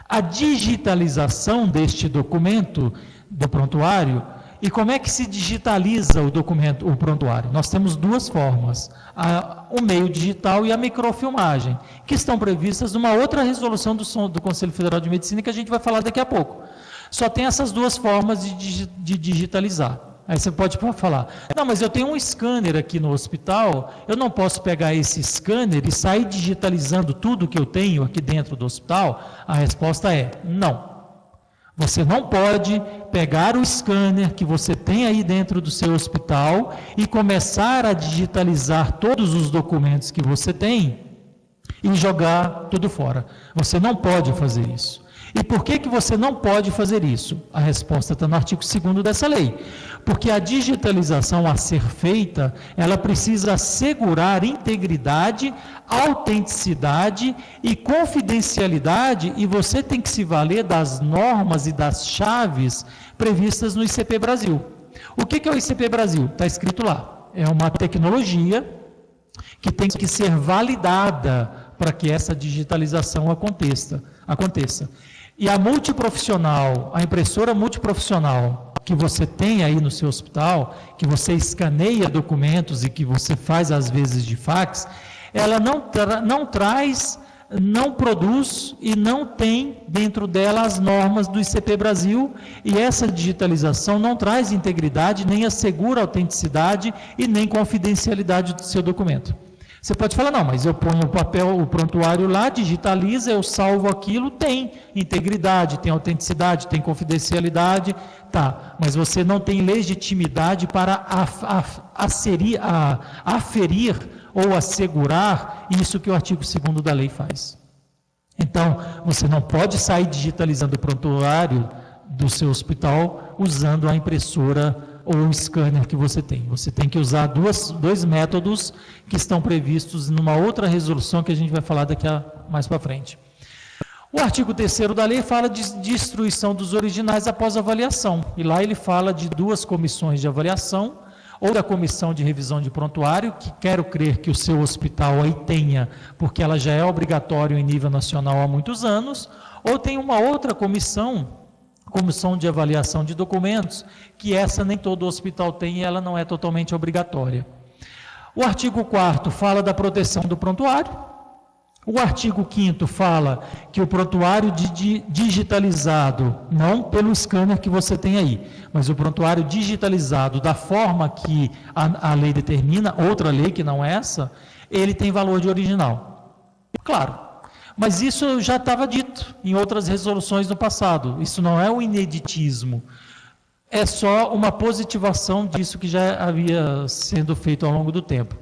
A digitalização deste documento, do prontuário, e como é que se digitaliza o documento, o prontuário? Nós temos 2 formas, o meio digital e a microfilmagem, que estão previstas numa outra resolução do Conselho Federal de Medicina, que a gente vai falar daqui a pouco. Só tem essas 2 formas de digitalizar. Aí você pode falar, não, mas eu tenho um scanner aqui no hospital, eu não posso pegar esse scanner e sair digitalizando tudo que eu tenho aqui dentro do hospital? A resposta é não. Você não pode pegar o scanner que você tem aí dentro do seu hospital e começar a digitalizar todos os documentos que você tem e jogar tudo fora. Você não pode fazer isso. E por que você não pode fazer isso? A resposta está no artigo 2º dessa lei. Porque a digitalização a ser feita, ela precisa assegurar integridade, autenticidade e confidencialidade, e você tem que se valer das normas e das chaves previstas no ICP Brasil. O que é o ICP Brasil? Está escrito lá. É uma tecnologia que tem que ser validada para que essa digitalização aconteça. E a multiprofissional, a impressora multiprofissional que você tem aí no seu hospital, que você escaneia documentos e que você faz às vezes de fax, ela não traz, não produz e não tem dentro dela as normas do ICP Brasil, e essa digitalização não traz integridade, nem assegura autenticidade e nem confidencialidade do seu documento. Você pode falar, não, mas eu ponho o papel, o prontuário lá, digitaliza, eu salvo aquilo, tem integridade, tem autenticidade, tem confidencialidade, tá, mas você não tem legitimidade para aferir ou assegurar isso que o artigo 2º da lei faz. Então, você não pode sair digitalizando o prontuário do seu hospital usando a impressora ou o scanner que você tem. Você tem que usar 2 métodos que estão previstos numa outra resolução que a gente vai falar daqui mais para frente. O artigo 3º da lei fala de destruição dos originais após avaliação. E lá ele fala de 2 comissões de avaliação, ou da comissão de revisão de prontuário, que quero crer que o seu hospital aí tenha, porque ela já é obrigatória em nível nacional há muitos anos, ou tem uma outra comissão de avaliação de documentos, que essa nem todo hospital tem e ela não é totalmente obrigatória. O artigo 4º fala da proteção do prontuário. O artigo 5º fala que o prontuário digitalizado, não pelo scanner que você tem aí, mas o prontuário digitalizado da forma que a lei determina, outra lei que não essa, ele tem valor de original. Claro. Mas isso já estava dito em outras resoluções do passado. Isso não é um ineditismo. é só uma positivação disso que já havia sendo feito ao longo do tempo.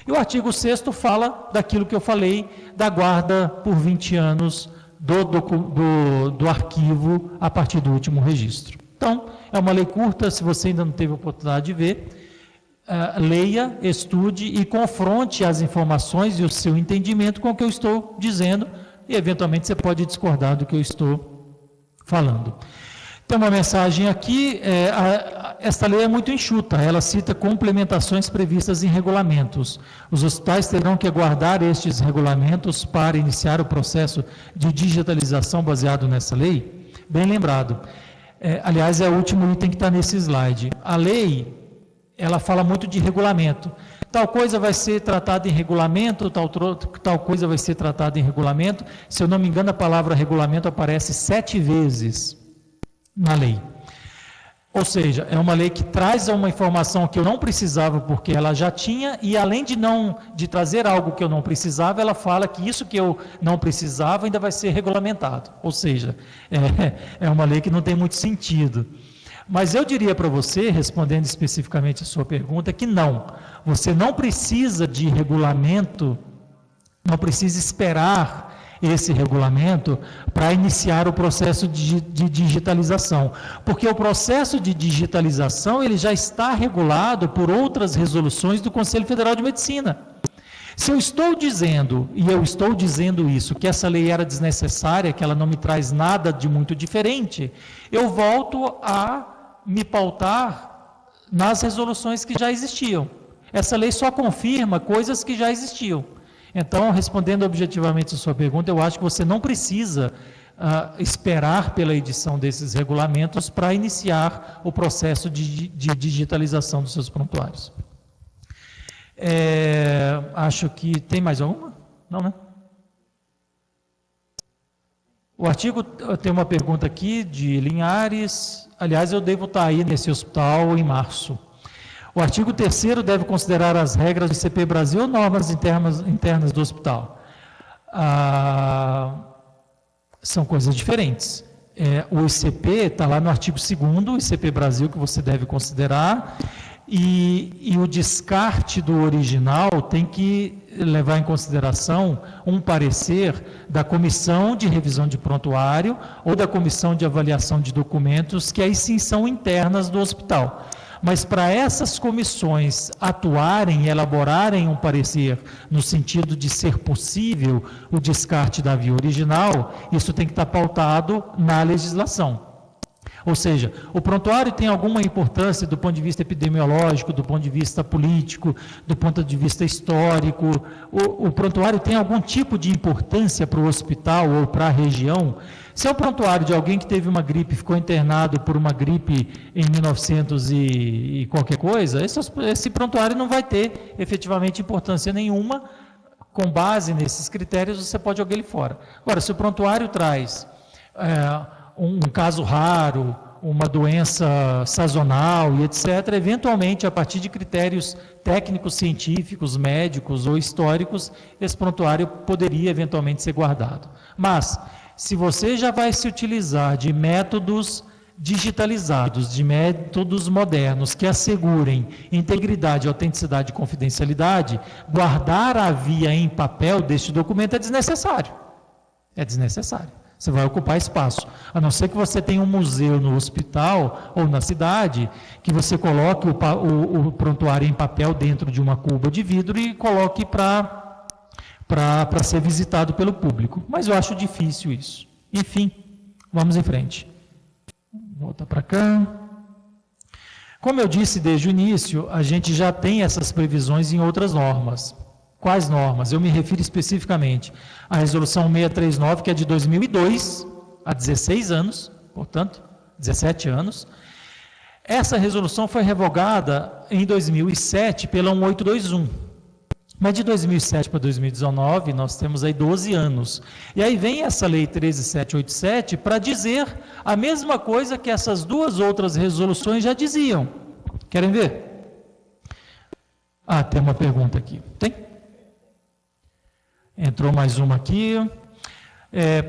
E o artigo 6º fala daquilo que eu falei, da guarda por 20 anos do arquivo a partir do último registro. Então, é uma lei curta, se você ainda não teve a oportunidade de ver, leia, estude e confronte as informações e o seu entendimento com o que eu estou dizendo, e eventualmente você pode discordar do que eu estou falando. Tem uma mensagem aqui, esta lei é muito enxuta, ela cita complementações previstas em regulamentos. Os hospitais terão que aguardar estes regulamentos para iniciar o processo de digitalização baseado nessa lei? Bem lembrado. Aliás, é o último item que está nesse slide. A lei, ela fala muito de regulamento. Tal coisa vai ser tratada em regulamento, tal coisa vai ser tratada em regulamento. Se eu não me engano, a palavra regulamento aparece 7 vezes na lei. Ou seja, é uma lei que traz uma informação que eu não precisava porque ela já tinha, e além de trazer algo que eu não precisava, ela fala que isso que eu não precisava ainda vai ser regulamentado. Ou seja, é uma lei que não tem muito sentido. Mas eu diria para você, respondendo especificamente a sua pergunta, que não. Você não precisa de regulamento, não precisa esperar esse regulamento para iniciar o processo de digitalização, porque o processo de digitalização ele já está regulado por outras resoluções do Conselho Federal de Medicina. Se eu estou dizendo, e eu estou dizendo isso, que essa lei era desnecessária, que ela não me traz nada de muito diferente, eu volto a me pautar nas resoluções que já existiam. Essa lei só confirma coisas que já existiam. Então, respondendo objetivamente a sua pergunta, eu acho que você não precisa esperar pela edição desses regulamentos para iniciar o processo de digitalização dos seus prontuários. Acho que tem mais alguma? Não, né? O artigo tem uma pergunta aqui de Linhares. Aliás, eu devo estar aí nesse hospital em março. O artigo 3º deve considerar as regras do ICP Brasil ou normas internas do hospital. São coisas diferentes. O ICP está lá no artigo 2º, ICP Brasil, que você deve considerar, e o descarte do original tem que levar em consideração um parecer da Comissão de Revisão de Prontuário ou da Comissão de Avaliação de Documentos, que aí sim são internas do hospital. Mas para essas comissões atuarem e elaborarem um parecer no sentido de ser possível o descarte da via original, isso tem que estar pautado na legislação. Ou seja, o prontuário tem alguma importância do ponto de vista epidemiológico, do ponto de vista político, do ponto de vista histórico. O prontuário tem algum tipo de importância para o hospital ou para a região? Se é o prontuário de alguém que teve uma gripe, ficou internado por uma gripe em 1900 e qualquer coisa, esse prontuário não vai ter efetivamente importância nenhuma. Com base nesses critérios, você pode jogar ele fora. Agora, se o prontuário traz um caso raro, uma doença sazonal e etc., eventualmente, a partir de critérios técnicos, científicos, médicos ou históricos, esse prontuário poderia eventualmente ser guardado. Mas, se você já vai se utilizar de métodos digitalizados, de métodos modernos que assegurem integridade, autenticidade e confidencialidade, guardar a via em papel deste documento é desnecessário. É desnecessário. Você vai ocupar espaço. A não ser que você tenha um museu no hospital ou na cidade, que você coloque o prontuário em papel dentro de uma cuba de vidro e coloque para ser visitado pelo público. Mas eu acho difícil isso. Enfim, vamos em frente. Volta para cá. Como eu disse desde o início, a gente já tem essas previsões em outras normas. Quais normas? Eu me refiro especificamente à Resolução 639, que é de 2002, há 16 anos, portanto, 17 anos. Essa resolução foi revogada em 2007 pela 1821. Mas de 2007 para 2019, nós temos aí 12 anos. E aí vem essa Lei 13.787 para dizer a mesma coisa que essas duas outras resoluções já diziam. Querem ver? Tem uma pergunta aqui. Tem? Entrou mais uma aqui.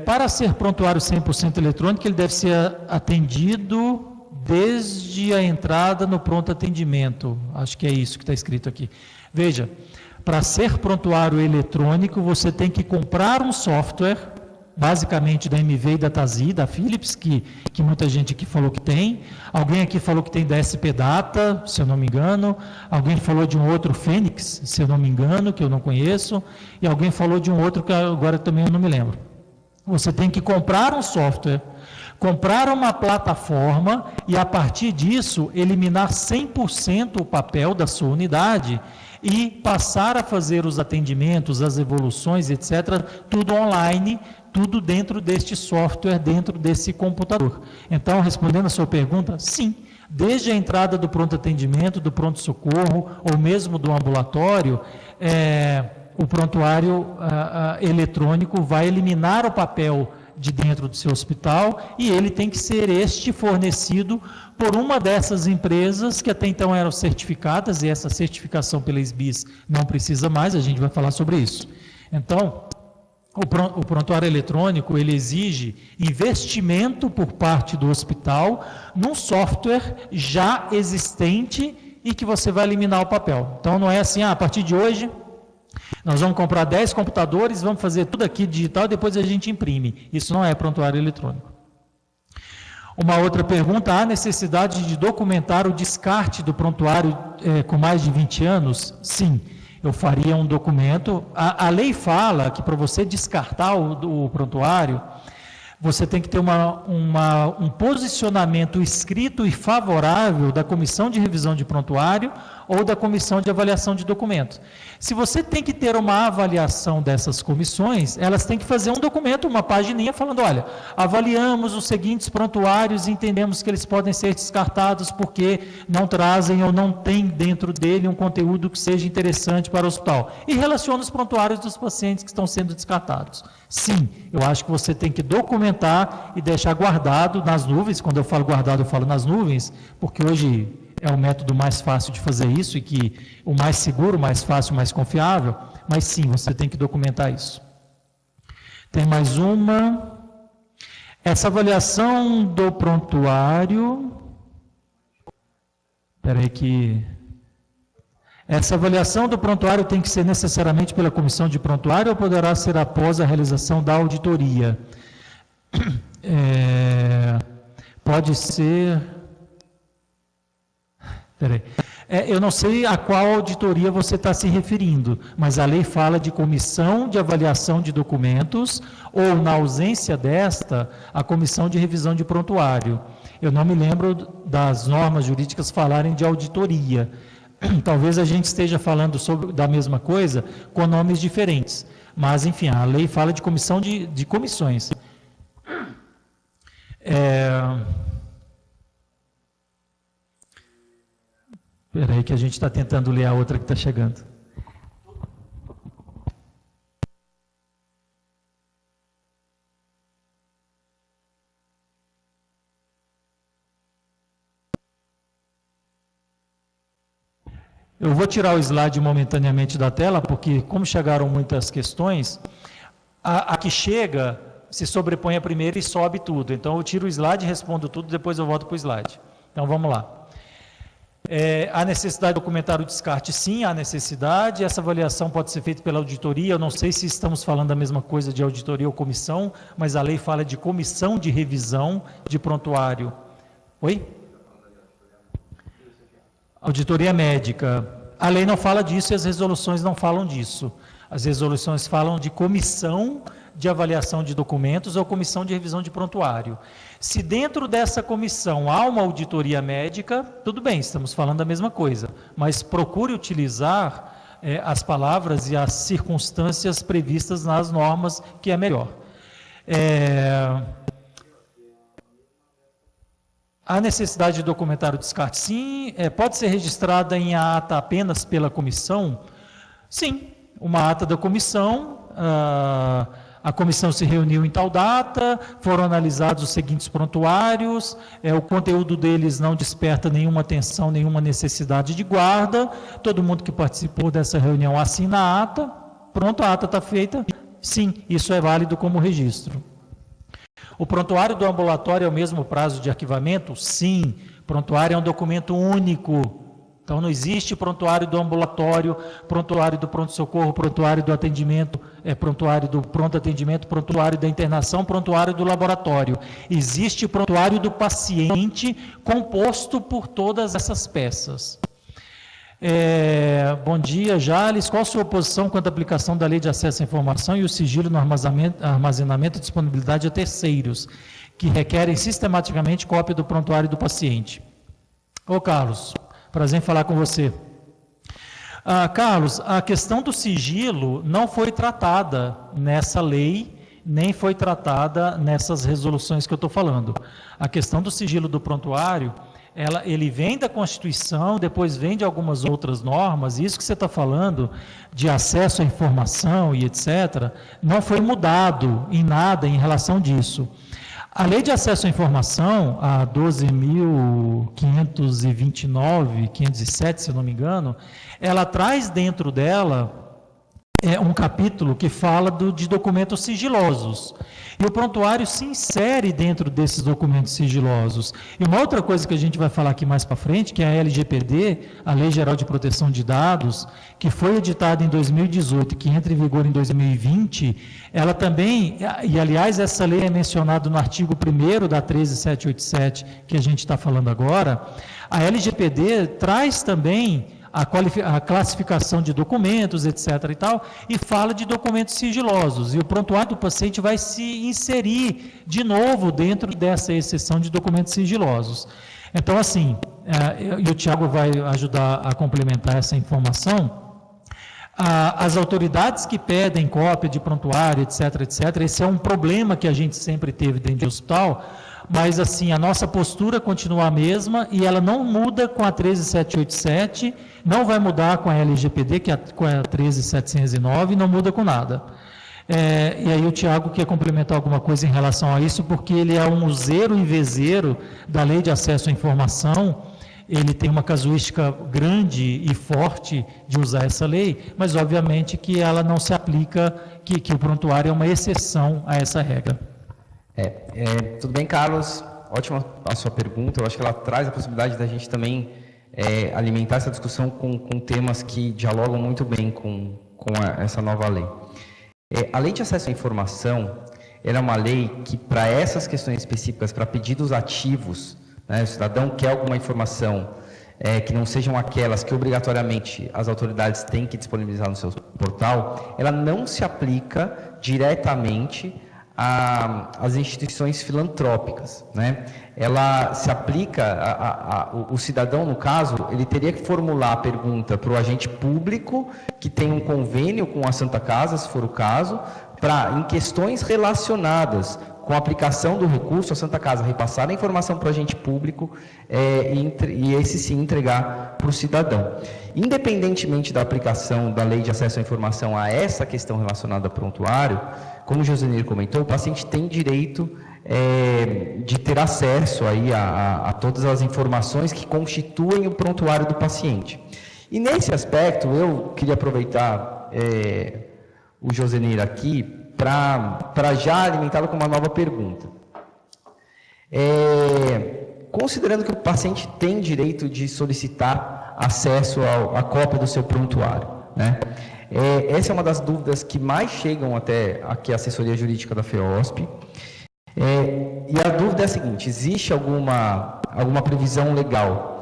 Para ser prontuário 100% eletrônico, ele deve ser atendido desde a entrada no pronto atendimento. Acho que é isso que está escrito aqui. Veja, para ser prontuário eletrônico, você tem que comprar um software, basicamente da MV e da TASI, da Philips, que muita gente aqui falou que tem. Alguém aqui falou que tem da SP Data, se eu não me engano. Alguém falou de um outro Fênix, se eu não me engano, que eu não conheço. E alguém falou de um outro que agora também eu não me lembro. Você tem que comprar um software, comprar uma plataforma e, a partir disso, eliminar 100% o papel da sua unidade e passar a fazer os atendimentos, as evoluções, etc., tudo online, tudo dentro deste software, dentro desse computador. Então, respondendo a sua pergunta, sim, desde a entrada do pronto atendimento, do pronto-socorro, ou mesmo do ambulatório, o prontuário eletrônico vai eliminar o papel de dentro do seu hospital e ele tem que ser fornecido por uma dessas empresas que até então eram certificadas, e essa certificação pela SBIS não precisa mais, a gente vai falar sobre isso. Então, o prontuário eletrônico, ele exige investimento por parte do hospital num software já existente e que você vai eliminar o papel. Então, não é assim, a partir de hoje, nós vamos comprar 10 computadores, vamos fazer tudo aqui digital e depois a gente imprime. Isso não é prontuário eletrônico. Uma outra pergunta, há necessidade de documentar o descarte do prontuário com mais de 20 anos? Sim, eu faria um documento. A lei fala que para você descartar o prontuário, você tem que ter um posicionamento escrito e favorável da Comissão de Revisão de Prontuário ou da Comissão de Avaliação de Documentos. Se você tem que ter uma avaliação dessas comissões, elas têm que fazer um documento, uma pagininha, falando, olha, avaliamos os seguintes prontuários e entendemos que eles podem ser descartados porque não trazem ou não tem dentro dele um conteúdo que seja interessante para o hospital. E relaciona os prontuários dos pacientes que estão sendo descartados. Sim, eu acho que você tem que documentar e deixar guardado nas nuvens. Quando eu falo guardado, eu falo nas nuvens, porque hoje é o método mais fácil de fazer isso e que o mais seguro, mais fácil, mais confiável, mas sim, você tem que documentar isso. Tem mais uma. Essa avaliação do prontuário. Espera aí que... Essa avaliação do prontuário tem que ser necessariamente pela comissão de prontuário ou poderá ser após a realização da auditoria? Pode ser... Peraí. Eu não sei a qual auditoria você está se referindo, mas a lei fala de comissão de avaliação de documentos ou, na ausência desta, a comissão de revisão de prontuário. Eu não me lembro das normas jurídicas falarem de auditoria. Talvez a gente esteja falando da mesma coisa com nomes diferentes, mas, enfim, a lei fala de comissão de comissões. Espera aí que a gente está tentando ler a outra que está chegando. Eu vou tirar o slide momentaneamente da tela, porque como chegaram muitas questões, a que chega se sobrepõe a primeira e sobe tudo. Então eu tiro o slide, respondo tudo, depois eu volto para o slide. Então vamos lá. Há necessidade de documentar o descarte? Sim, há necessidade. Essa avaliação pode ser feita pela auditoria. Eu não sei se estamos falando da mesma coisa de auditoria ou comissão, mas a lei fala de comissão de revisão de prontuário. Oi? Auditoria médica. A lei não fala disso e as resoluções não falam disso. As resoluções falam de comissão de avaliação de documentos ou comissão de revisão de prontuário. Se dentro dessa comissão há uma auditoria médica, tudo bem, estamos falando da mesma coisa, mas procure utilizar as palavras e as circunstâncias previstas nas normas, que é melhor. A necessidade de documentar o descarte? Sim. Pode ser registrada em ata apenas pela comissão? Sim, uma ata da comissão, a comissão se reuniu em tal data, foram analisados os seguintes prontuários, o conteúdo deles não desperta nenhuma atenção, nenhuma necessidade de guarda, todo mundo que participou dessa reunião assina a ata, pronto, a ata está feita, sim, isso é válido como registro. O prontuário do ambulatório é o mesmo prazo de arquivamento? Sim. Prontuário é um documento único. Então, não existe prontuário do ambulatório, prontuário do pronto-socorro, prontuário do atendimento, prontuário do pronto-atendimento, prontuário da internação, prontuário do laboratório. Existe prontuário do paciente composto por todas essas peças. Bom dia, Jales. Qual a sua posição quanto à aplicação da Lei de Acesso à Informação e o sigilo no armazenamento e disponibilidade a terceiros, que requerem sistematicamente cópia do prontuário do paciente? Ô, Carlos, prazer em falar com você. Carlos, a questão do sigilo não foi tratada nessa lei, nem foi tratada nessas resoluções que eu estou falando. A questão do sigilo do prontuário, ele vem da Constituição, depois vem de algumas outras normas, e isso que você está falando, de acesso à informação e etc., não foi mudado em nada em relação disso. A Lei de Acesso à Informação, a 12.529, 507, se eu não me engano, ela traz dentro dela um capítulo que fala de documentos sigilosos. E o prontuário se insere dentro desses documentos sigilosos. E uma outra coisa que a gente vai falar aqui mais para frente, que é a LGPD, a Lei Geral de Proteção de Dados, que foi editada em 2018 e que entra em vigor em 2020, ela também, e aliás essa lei é mencionada no artigo 1º da 13787, que a gente está falando agora, a LGPD traz também a classificação de documentos, etc. e tal, e fala de documentos sigilosos. E o prontuário do paciente vai se inserir de novo dentro dessa exceção de documentos sigilosos. Então, assim, e o Tiago vai ajudar a complementar essa informação. As autoridades que pedem cópia de prontuário, etc., etc., esse é um problema que a gente sempre teve dentro do hospital, mas assim, a nossa postura continua a mesma e ela não muda com a 13787, não vai mudar com a LGPD, que é com a 13709, não muda com nada. E aí o Tiago quer complementar alguma coisa em relação a isso, porque ele é um useiro e vezeiro da Lei de Acesso à Informação, ele tem uma casuística grande e forte de usar essa lei, mas obviamente que ela não se aplica, que o prontuário é uma exceção a essa regra. Tudo bem, Carlos? Ótima a sua pergunta. Eu acho que ela traz a possibilidade da gente também alimentar essa discussão com temas que dialogam muito bem com essa nova lei. A Lei de Acesso à Informação, ela é uma lei que, para essas questões específicas, para pedidos ativos, né, o cidadão quer alguma informação que não sejam aquelas que obrigatoriamente as autoridades têm que disponibilizar no seu portal, ela não se aplica diretamente às instituições filantrópicas, né? Ela se aplica, o cidadão, no caso, ele teria que formular a pergunta para o agente público, que tem um convênio com a Santa Casa, se for o caso, em questões relacionadas com a aplicação do recurso, a Santa Casa repassar a informação para o agente público e esse sim entregar para o cidadão. Independentemente da aplicação da Lei de Acesso à Informação a essa questão relacionada ao prontuário, como o Josenir comentou, o paciente tem direito de ter acesso aí a todas as informações que constituem o prontuário do paciente. E nesse aspecto, eu queria aproveitar o Josenir aqui para já alimentá-lo com uma nova pergunta. Considerando que o paciente tem direito de solicitar acesso à cópia do seu prontuário, né? Essa é uma das dúvidas que mais chegam até aqui a assessoria jurídica da FEOSP. E a dúvida é a seguinte: existe alguma previsão legal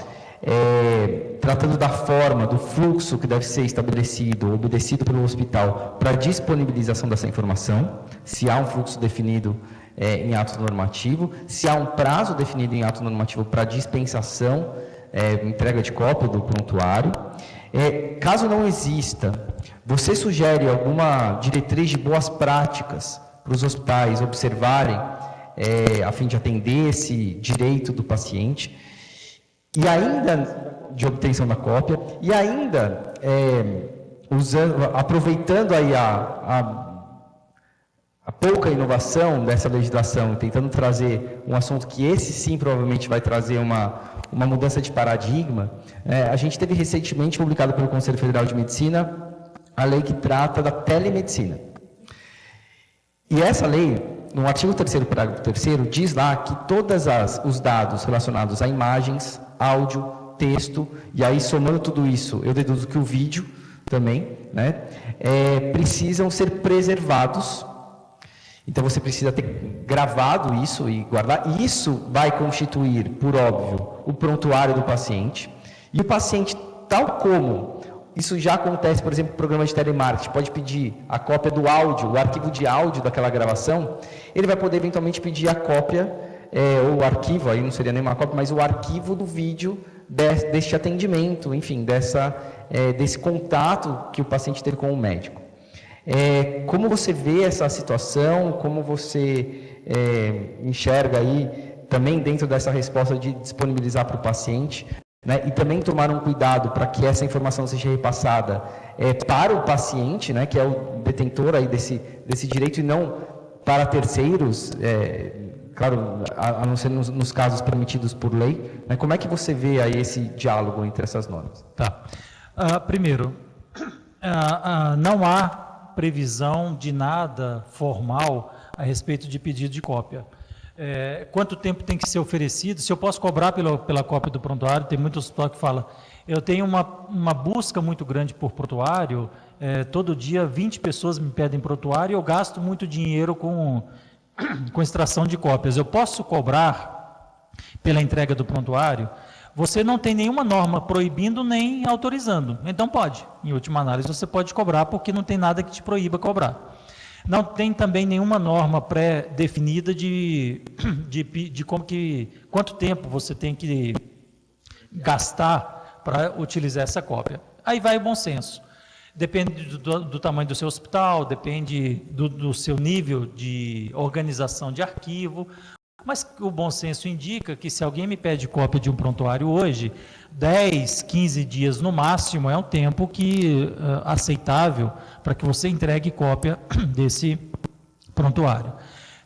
tratando da forma, do fluxo que deve ser estabelecido, obedecido pelo hospital para disponibilização dessa informação, se há um fluxo definido em ato normativo, se há um prazo definido em ato normativo para dispensação, entrega de cópia do prontuário. Caso não exista, você sugere alguma diretriz de boas práticas para os hospitais observarem, a fim de atender esse direito do paciente, e ainda de obtenção da cópia, e ainda aproveitando aí a pouca inovação dessa legislação, tentando trazer um assunto que esse sim provavelmente vai trazer uma mudança de paradigma. A gente teve recentemente publicado pelo Conselho Federal de Medicina a lei que trata da telemedicina. E essa lei, no artigo 3º, parágrafo 3º, diz lá que todos os dados relacionados a imagens, áudio, texto, e aí somando tudo isso, eu deduzo que o vídeo também, né, precisam ser preservados. Então você precisa ter gravado isso e guardar. E isso vai constituir, por óbvio, o prontuário do paciente. E o paciente, tal como isso já acontece, por exemplo, no programa de telemarketing, pode pedir a cópia do áudio, o arquivo de áudio daquela gravação, ele vai poder eventualmente pedir a cópia, ou o arquivo, aí não seria nem uma cópia, mas o arquivo do vídeo deste atendimento, enfim, desse contato que o paciente teve com o médico. Como você vê essa situação, como você enxerga aí, também dentro dessa resposta de disponibilizar para o paciente, né, e também tomar um cuidado para que essa informação seja repassada para o paciente, né, que é o detentor aí desse direito, e não para terceiros, claro, a não ser nos casos permitidos por lei, né? Como é que você vê aí esse diálogo entre essas normas? Tá. Primeiro, não há previsão de nada formal a respeito de pedido de cópia. Quanto tempo tem que ser oferecido? Se eu posso cobrar pela cópia do prontuário, tem muito hospital que fala, eu tenho uma busca muito grande por prontuário, todo dia 20 pessoas me pedem prontuário e eu gasto muito dinheiro com extração de cópias. Eu posso cobrar pela entrega do prontuário? Você não tem nenhuma norma proibindo nem autorizando, então pode. Em última análise, você pode cobrar porque não tem nada que te proíba cobrar. Não tem também nenhuma norma pré-definida de quanto tempo você tem que gastar para utilizar essa cópia. Aí vai o bom senso. Depende do tamanho do seu hospital, depende do seu nível de organização de arquivo, mas o bom senso indica que se alguém me pede cópia de um prontuário hoje, 10, 15 dias no máximo é um tempo aceitável para que você entregue cópia desse prontuário.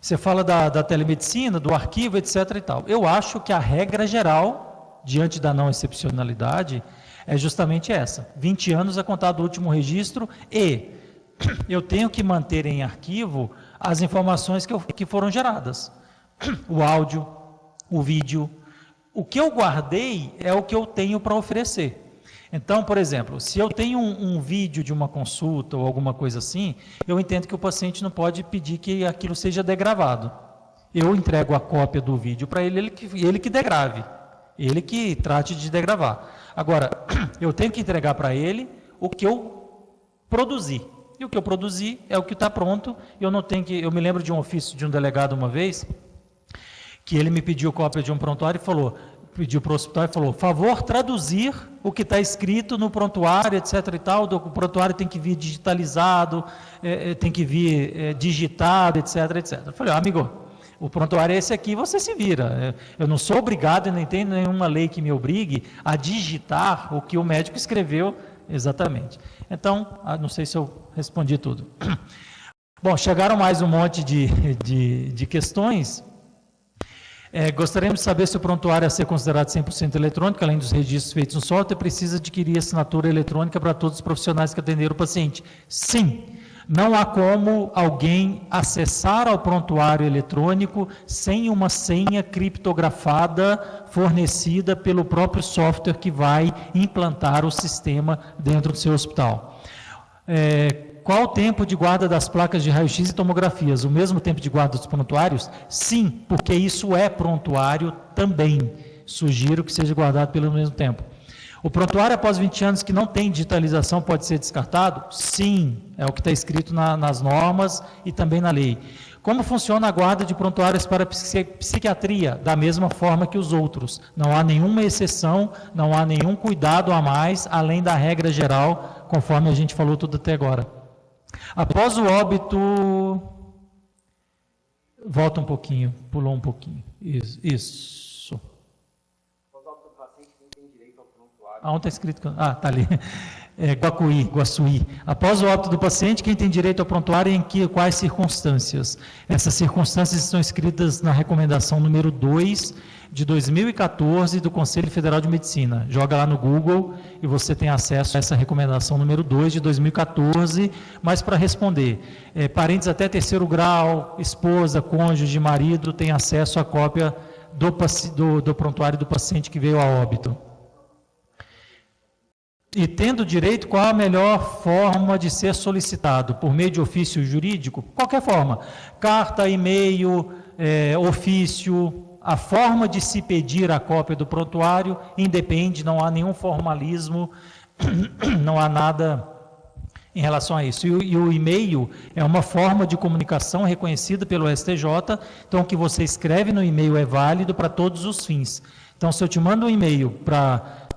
Você fala da telemedicina, do arquivo, etc. e tal. Eu acho que a regra geral, diante da não excepcionalidade, é justamente essa. 20 anos a contar do último registro e eu tenho que manter em arquivo as informações que foram geradas. O áudio, o vídeo. O que eu guardei é o que eu tenho para oferecer. Então, por exemplo, se eu tenho um vídeo de uma consulta ou alguma coisa assim, eu entendo que o paciente não pode pedir que aquilo seja degravado. Eu entrego a cópia do vídeo para ele que degrave, ele que trate de degravar. Agora, eu tenho que entregar para ele o que eu produzi. E o que eu produzi é o que está pronto. Eu me lembro de um ofício de um delegado uma vez, que ele me pediu cópia de um prontuário e pediu para o hospital e falou, favor traduzir o que está escrito no prontuário, etc. e tal, o prontuário tem que vir digitalizado, tem que vir digitado, etc. etc. Eu falei, amigo, o prontuário é esse aqui, você se vira. Eu não sou obrigado e nem tem nenhuma lei que me obrigue a digitar o que o médico escreveu exatamente. Então, não sei se eu respondi tudo. Bom, chegaram mais um monte de questões. Gostaríamos de saber se o prontuário a ser considerado 100% eletrônico, além dos registros feitos no software, precisa adquirir assinatura eletrônica para todos os profissionais que atenderam o paciente. Sim, não há como alguém acessar ao prontuário eletrônico sem uma senha criptografada fornecida pelo próprio software que vai implantar o sistema dentro do seu hospital. Qual o tempo de guarda das placas de raio-x e tomografias? O mesmo tempo de guarda dos prontuários? Sim, porque isso é prontuário também. Sugiro que seja guardado pelo mesmo tempo. O prontuário após 20 anos que não tem digitalização pode ser descartado? Sim, é o que está escrito nas normas e também na lei. Como funciona a guarda de prontuários para psiquiatria? Da mesma forma que os outros. Não há nenhuma exceção, não há nenhum cuidado a mais, além da regra geral, conforme a gente falou tudo até agora. Após o óbito... Volta um pouquinho, pulou um pouquinho. Isso. Após o óbito do paciente, quem tem direito ao prontuário? Onde está escrito? Está ali. Guaçuí. Após o óbito do paciente, quem tem direito ao prontuário e em quais circunstâncias? Essas circunstâncias estão escritas na recomendação número 2 de 2014 do Conselho Federal de Medicina. Joga lá no Google e você tem acesso a essa recomendação número 2 de 2014, mas para responder, parentes até terceiro grau, esposa, cônjuge, marido, tem acesso à cópia do prontuário do paciente que veio a óbito. E tendo direito, qual a melhor forma de ser solicitado? Por meio de ofício jurídico? Qualquer forma. Carta, e-mail, ofício. A forma de se pedir a cópia do prontuário independe, não há nenhum formalismo, não há nada em relação a isso. E o e-mail é uma forma de comunicação reconhecida pelo STJ, então o que você escreve no e-mail é válido para todos os fins. Então, se eu te mando um e-mail para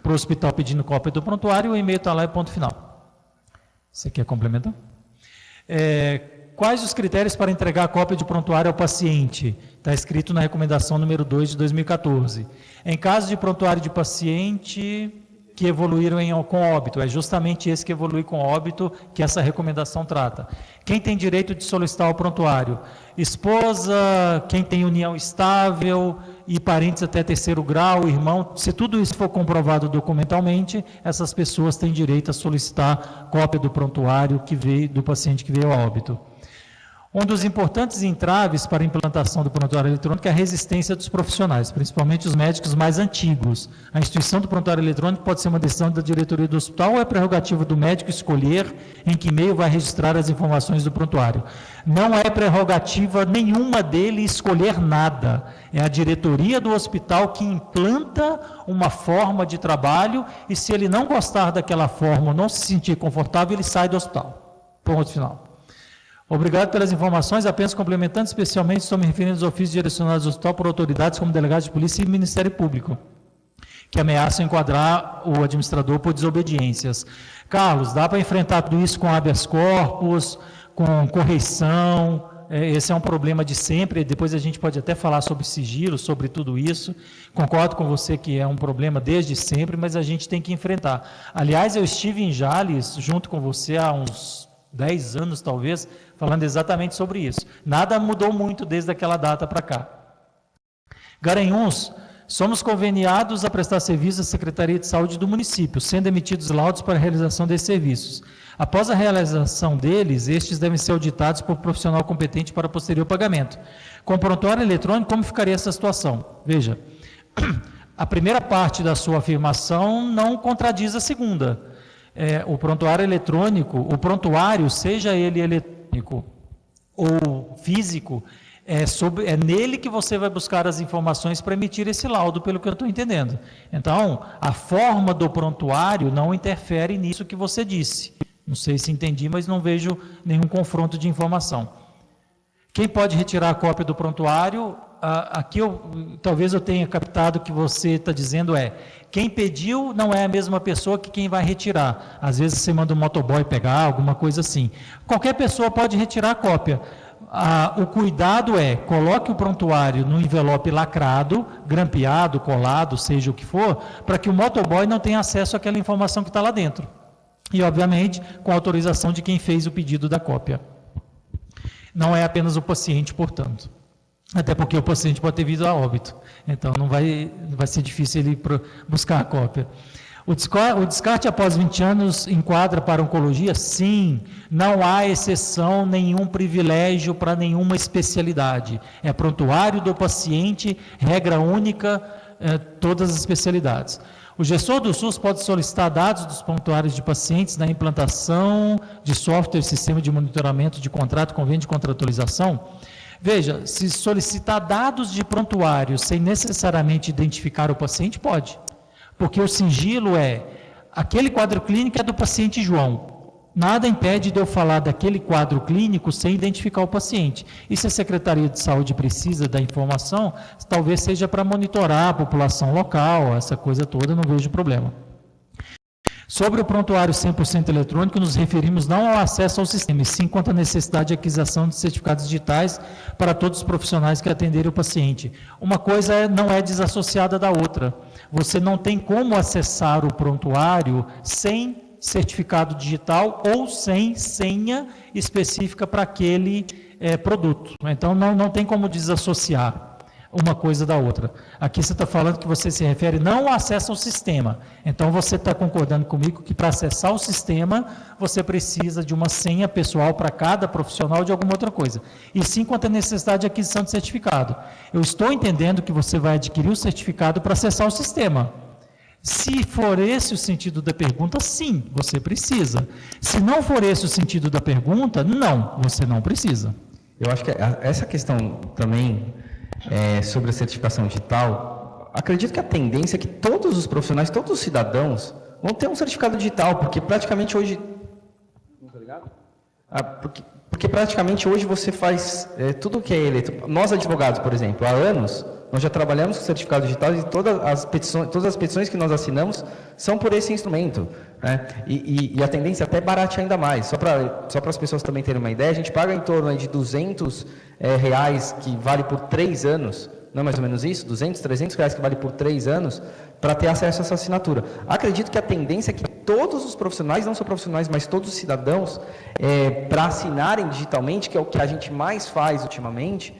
o hospital pedindo cópia do prontuário, o e-mail está lá e ponto final. Você quer complementar? Quais os critérios para entregar a cópia de prontuário ao paciente? Está escrito na recomendação número 2 de 2014. Em caso de prontuário de paciente que evoluíram com óbito, é justamente esse que evolui com óbito que essa recomendação trata. Quem tem direito de solicitar o prontuário? Esposa, quem tem união estável e parentes até terceiro grau, irmão, se tudo isso for comprovado documentalmente, essas pessoas têm direito a solicitar cópia do prontuário do paciente que veio a óbito. Um dos importantes entraves para a implantação do prontuário eletrônico é a resistência dos profissionais, principalmente os médicos mais antigos. A instituição do prontuário eletrônico pode ser uma decisão da diretoria do hospital ou é prerrogativa do médico escolher em que meio vai registrar as informações do prontuário. Não é prerrogativa nenhuma dele escolher nada. É a diretoria do hospital que implanta uma forma de trabalho e se ele não gostar daquela forma ou não se sentir confortável, ele sai do hospital. Ponto final. Obrigado pelas informações, apenas complementando, especialmente estou me referindo aos ofícios direcionados ao hospital por autoridades como delegados de polícia e Ministério Público, que ameaçam enquadrar o administrador por desobediências. Carlos, dá para enfrentar tudo isso com habeas corpus, com correição, esse é um problema de sempre, depois a gente pode até falar sobre sigilo, sobre tudo isso, concordo com você que é um problema desde sempre, mas a gente tem que enfrentar. Aliás, eu estive em Jales, junto com você, há uns 10 anos talvez, falando exatamente sobre isso. Nada mudou muito desde aquela data para cá. Garanhuns, somos conveniados a prestar serviço à Secretaria de Saúde do município, sendo emitidos laudos para a realização desses serviços. Após a realização deles, estes devem ser auditados por profissional competente para posterior pagamento. Com o prontuário eletrônico, como ficaria essa situação? Veja, a primeira parte da sua afirmação não contradiz a segunda. O prontuário eletrônico, o prontuário, seja ele eletrônico ou físico, é nele que você vai buscar as informações para emitir esse laudo, pelo que eu estou entendendo. Então, a forma do prontuário não interfere nisso que você disse. Não sei se entendi, mas não vejo nenhum confronto de informação. Quem pode retirar a cópia do prontuário? Aqui talvez eu tenha captado o que você está dizendo quem pediu não é a mesma pessoa que quem vai retirar. Às vezes você manda um motoboy pegar, alguma coisa assim. Qualquer pessoa pode retirar a cópia. O cuidado coloque o prontuário no envelope lacrado, grampeado, colado, seja o que for, para que o motoboy não tenha acesso àquela informação que está lá dentro. E, obviamente, com a autorização de quem fez o pedido da cópia. Não é apenas o paciente, portanto. Até porque o paciente pode ter vindo a óbito. Então, não vai ser difícil ele buscar a cópia. O descarte após 20 anos enquadra para oncologia? Sim, não há exceção, nenhum privilégio para nenhuma especialidade. É prontuário do paciente, regra única, todas as especialidades. O gestor do SUS pode solicitar dados dos prontuários de pacientes na implantação de software, sistema de monitoramento de contrato, convênio de contratualização? Veja, se solicitar dados de prontuário sem necessariamente identificar o paciente, pode. Porque o sigilo aquele quadro clínico é do paciente João. Nada impede de eu falar daquele quadro clínico sem identificar o paciente. E se a Secretaria de Saúde precisa da informação, talvez seja para monitorar a população local, essa coisa toda, não vejo problema. Sobre o prontuário 100% eletrônico, nos referimos não ao acesso ao sistema, e sim quanto à necessidade de aquisição de certificados digitais para todos os profissionais que atenderem o paciente. Uma coisa não é desassociada da outra. Você não tem como acessar o prontuário sem certificado digital ou sem senha específica para aquele produto. Então, não tem como desassociar. uma coisa da outra. Aqui você está falando que você se refere não ao acesso ao sistema. Então, você está concordando comigo que para acessar o sistema, você precisa de uma senha pessoal para cada profissional de alguma outra coisa. E sim quanto à necessidade de aquisição de certificado. Eu estou entendendo que você vai adquirir o certificado para acessar o sistema. Se for esse o sentido da pergunta, sim, você precisa. Se não for esse o sentido da pergunta, não, você não precisa. Eu acho que essa questão também sobre a certificação digital, acredito que a tendência é que todos os profissionais, todos os cidadãos vão ter um certificado digital, porque praticamente hoje... Porque praticamente hoje você faz tudo o que é eleito. Nós, advogados, por exemplo, há anos, nós já trabalhamos com certificado digital e todas as petições que nós assinamos são por esse instrumento. Né? E a tendência até barate ainda mais. Só para as pessoas também terem uma ideia, a gente paga em torno de R$200, que vale por 3 anos, não é mais ou menos isso? R$200, R$300 que vale por 3 anos, para ter acesso a essa assinatura. Acredito que a tendência é que todos os profissionais, não só profissionais, mas todos os cidadãos, para assinarem digitalmente, que é o que a gente mais faz ultimamente,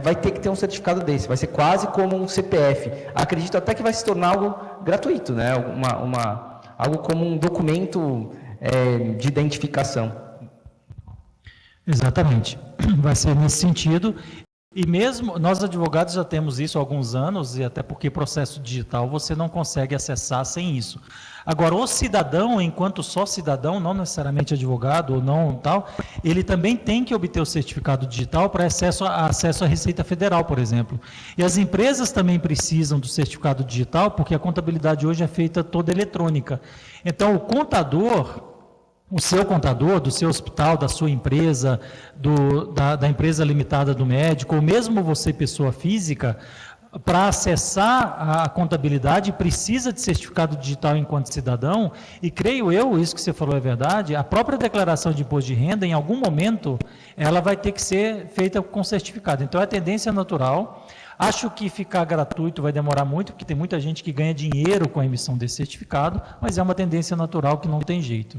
vai ter que ter um certificado desse, vai ser quase como um CPF. Acredito até que vai se tornar algo gratuito, né? Algo como um documento de identificação. Exatamente, vai ser nesse sentido. E mesmo, nós advogados já temos isso há alguns anos, e até porque processo digital você não consegue acessar sem isso. Agora, o cidadão, enquanto só cidadão, não necessariamente advogado ou não tal, ele também tem que obter o certificado digital para acesso à Receita Federal, por exemplo. E as empresas também precisam do certificado digital, porque a contabilidade hoje é feita toda eletrônica. Então, o contador... O seu contador, do seu hospital, da sua empresa, da empresa limitada do médico, ou mesmo você, pessoa física, para acessar a contabilidade, precisa de certificado digital enquanto cidadão, e creio eu, isso que você falou é verdade, a própria declaração de imposto de renda, em algum momento, ela vai ter que ser feita com certificado. Então, é a tendência natural. Acho que ficar gratuito vai demorar muito, porque tem muita gente que ganha dinheiro com a emissão desse certificado, mas é uma tendência natural que não tem jeito.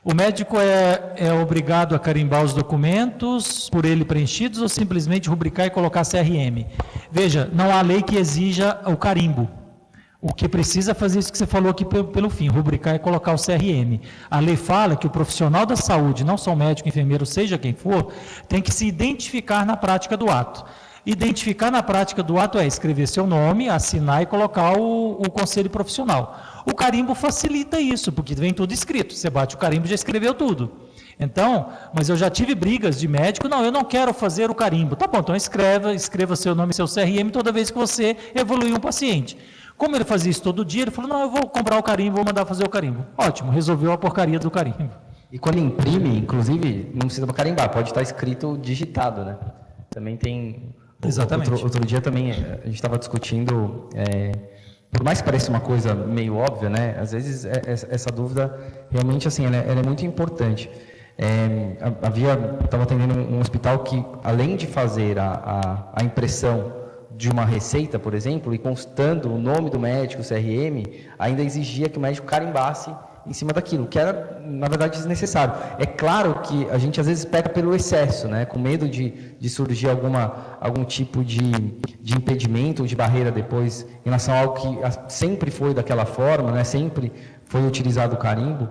O médico é obrigado a carimbar os documentos por ele preenchidos ou simplesmente rubricar e colocar CRM? Veja, não há lei que exija o carimbo. O que precisa fazer isso que você falou aqui pelo fim, rubricar e colocar o CRM. A lei fala que o profissional da saúde, não só o médico, enfermeiro, seja quem for, tem que se identificar na prática do ato. Identificar na prática do ato é escrever seu nome, assinar e colocar o conselho profissional. O carimbo facilita isso, porque vem tudo escrito. Você bate o carimbo e já escreveu tudo. Então, mas eu já tive brigas de médico, não, eu não quero fazer o carimbo. Tá bom, então escreva seu nome e seu CRM toda vez que você evoluir um paciente. Como ele fazia isso todo dia, ele falou, não, eu vou comprar o carimbo, vou mandar fazer o carimbo. Ótimo, resolveu a porcaria do carimbo. E quando imprime, inclusive, não precisa carimbar, pode estar escrito digitado, né? Também tem... Exatamente. Outro dia também a gente estava discutindo, por mais que pareça uma coisa meio óbvia, né? Às vezes essa dúvida realmente assim, ela é muito importante. Estava atendendo um hospital que, além de fazer a impressão de uma receita, por exemplo, e constando o nome do médico, o CRM, ainda exigia que o médico carimbasse em cima daquilo, que era, na verdade, desnecessário. É claro que a gente, às vezes, peca pelo excesso, né? Com medo de surgir algum tipo de impedimento ou de barreira depois, em relação a algo que sempre foi daquela forma, né? Sempre foi utilizado o carimbo.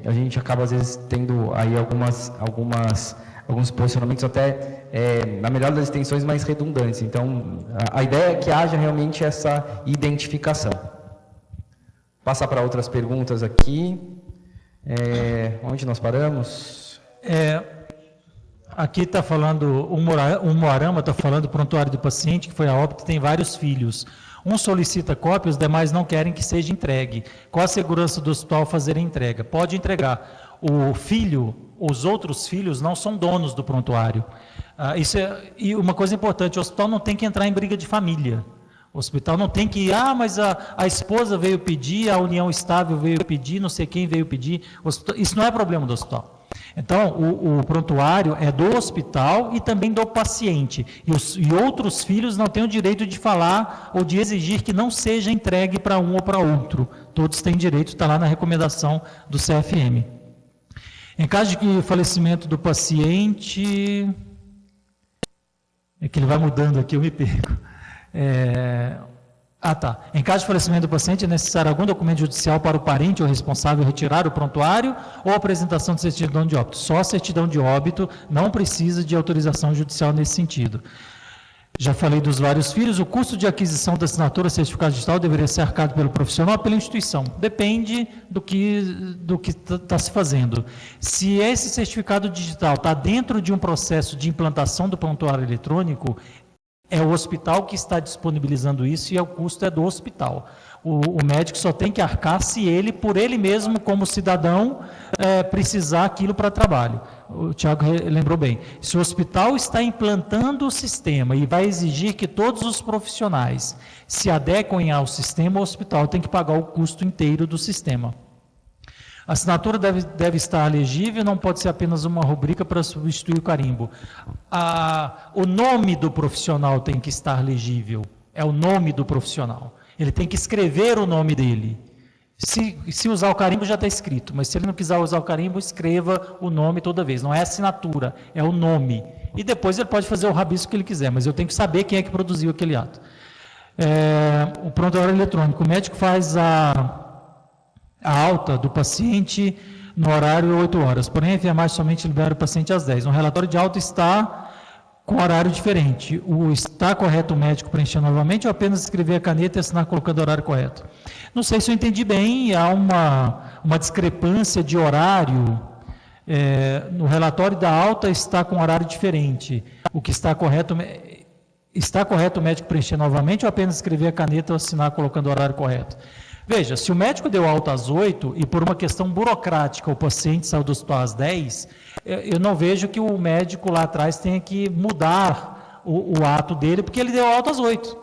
A gente acaba, às vezes, tendo aí alguns posicionamentos até, na melhor das extensões, mais redundantes. Então, a ideia é que haja realmente essa identificação. Passar para outras perguntas aqui. Onde nós paramos? Aqui está falando, o Moarama está falando do prontuário do paciente, que foi a óbito, tem vários filhos. Um solicita cópia, os demais não querem que seja entregue. Qual a segurança do hospital fazer a entrega? Pode entregar. O filho, os outros filhos não são donos do prontuário. E uma coisa importante, o hospital não tem que entrar em briga de família. O hospital não tem que ir, mas a esposa veio pedir, a união estável veio pedir, não sei quem veio pedir. Isso não é problema do hospital. Então, o prontuário é do hospital e também do paciente. E outros filhos não têm o direito de falar ou de exigir que não seja entregue para um ou para outro. Todos têm direito, está lá na recomendação do CFM. Em caso de falecimento do paciente... É que ele vai mudando aqui, eu me perco. Em caso de falecimento do paciente, é necessário algum documento judicial para o parente ou responsável retirar o prontuário ou apresentação de certidão de óbito. Só a certidão de óbito, não precisa de autorização judicial nesse sentido. Já falei dos vários filhos, o custo de aquisição da assinatura certificado digital deveria ser arcado pelo profissional ou pela instituição. Depende do que está se fazendo. Se esse certificado digital está dentro de um processo de implantação do prontuário eletrônico, é o hospital que está disponibilizando isso e o custo é do hospital. O médico só tem que arcar se ele, por ele mesmo, como cidadão, precisar aquilo para trabalho. O Tiago lembrou bem. Se o hospital está implantando o sistema e vai exigir que todos os profissionais se adequem ao sistema, o hospital tem que pagar o custo inteiro do sistema. A assinatura deve estar legível, não pode ser apenas uma rubrica para substituir o carimbo. O nome do profissional tem que estar legível, é o nome do profissional. Ele tem que escrever o nome dele. Se usar o carimbo já está escrito, mas se ele não quiser usar o carimbo, escreva o nome toda vez. Não é assinatura, é o nome. E depois ele pode fazer o rabisco que ele quiser, mas eu tenho que saber quem é que produziu aquele ato. O prontuário eletrônico, o médico faz a alta do paciente no horário 8 horas, porém a enfermagem somente libera o paciente às 10. No relatório de alta está com horário diferente. Está correto o médico preencher novamente ou apenas escrever a caneta e assinar colocando o horário correto? Não sei se eu entendi bem, há uma discrepância de horário. No relatório da alta está com horário diferente. O que está correto o médico preencher novamente ou apenas escrever a caneta ou assinar colocando o horário correto? Veja, se o médico deu alta às 8 e por uma questão burocrática o paciente saiu do hospital às 10, eu não vejo que o médico lá atrás tenha que mudar o ato dele, porque ele deu alta às 8.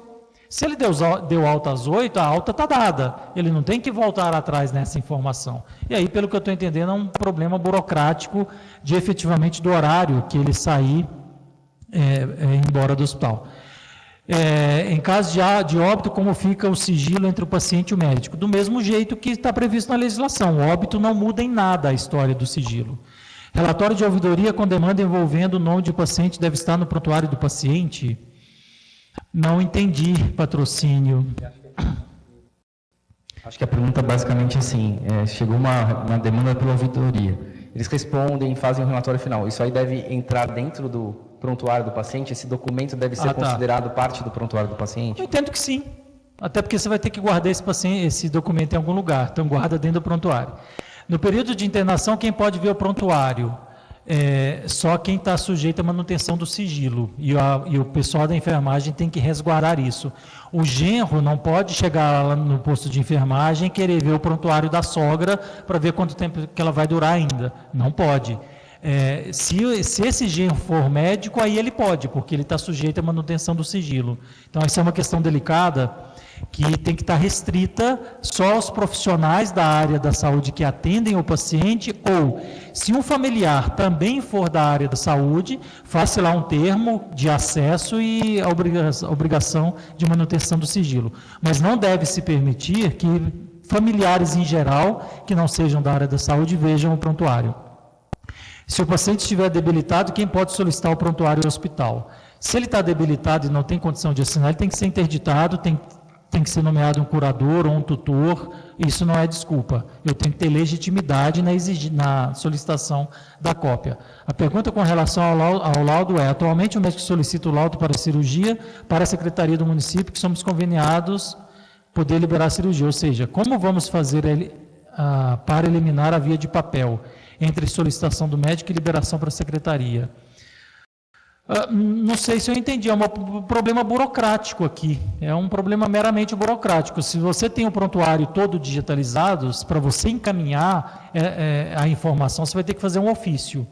Se ele deu alta às 8, a alta está dada. Ele não tem que voltar atrás nessa informação. E aí, pelo que eu estou entendendo, é um problema burocrático de efetivamente do horário que ele sair embora do hospital. Em caso de óbito, como fica o sigilo entre o paciente e o médico? Do mesmo jeito que está previsto na legislação. O óbito não muda em nada a história do sigilo. Relatório de ouvidoria com demanda envolvendo o nome de paciente deve estar no prontuário do paciente? Não entendi, patrocínio. Acho que a pergunta basicamente assim, chegou uma demanda pela ouvidoria. Eles respondem, fazem o relatório final. Isso aí deve entrar dentro do prontuário do paciente? Esse documento deve ser considerado parte do prontuário do paciente? Eu entendo que sim. Até porque você vai ter que guardar esse documento em algum lugar. Então, guarda dentro do prontuário. No período de internação, quem pode ver o prontuário? Só quem está sujeito à manutenção do sigilo. E o pessoal da enfermagem tem que resguardar isso. O genro não pode chegar lá no posto de enfermagem e querer ver o prontuário da sogra para ver quanto tempo que ela vai durar ainda. Não pode. Se esse genro for médico, aí ele pode, porque ele está sujeito à manutenção do sigilo. Então, essa é uma questão delicada que tem que estar restrita só aos profissionais da área da saúde que atendem o paciente, ou, se um familiar também for da área da saúde, faça lá um termo de acesso e a obrigação de manutenção do sigilo. Mas não deve se permitir que familiares em geral, que não sejam da área da saúde, vejam o prontuário. Se o paciente estiver debilitado, quem pode solicitar o prontuário ao hospital? Se ele está debilitado e não tem condição de assinar, ele tem que ser interditado, tem que ser nomeado um curador ou um tutor. Isso não é desculpa. Eu tenho que ter legitimidade na solicitação da cópia. A pergunta com relação ao laudo é: atualmente o médico solicita o laudo para cirurgia para a Secretaria do município, que somos conveniados poder liberar a cirurgia. Ou seja, como vamos fazer para eliminar a via de papel entre solicitação do médico e liberação para a secretaria? Não sei se eu entendi, é um problema burocrático aqui, é um problema meramente burocrático. Se você tem o prontuário todo digitalizado, para você encaminhar a informação, você vai ter que fazer um ofício.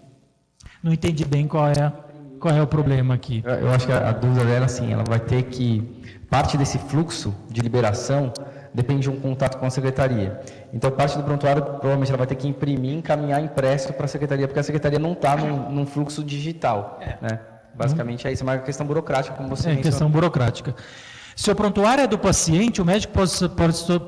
Não entendi bem qual é o problema aqui. Eu acho que a dúvida dela, assim, ela vai ter que, parte desse fluxo de liberação depende de um contato com a secretaria. Então, parte do prontuário, provavelmente, ela vai ter que imprimir e encaminhar impresso para a secretaria, porque a secretaria não está num fluxo digital. Né? Basicamente é isso, é uma questão burocrática, como você mencionou. É questão burocrática. Se o prontuário é do paciente, o médico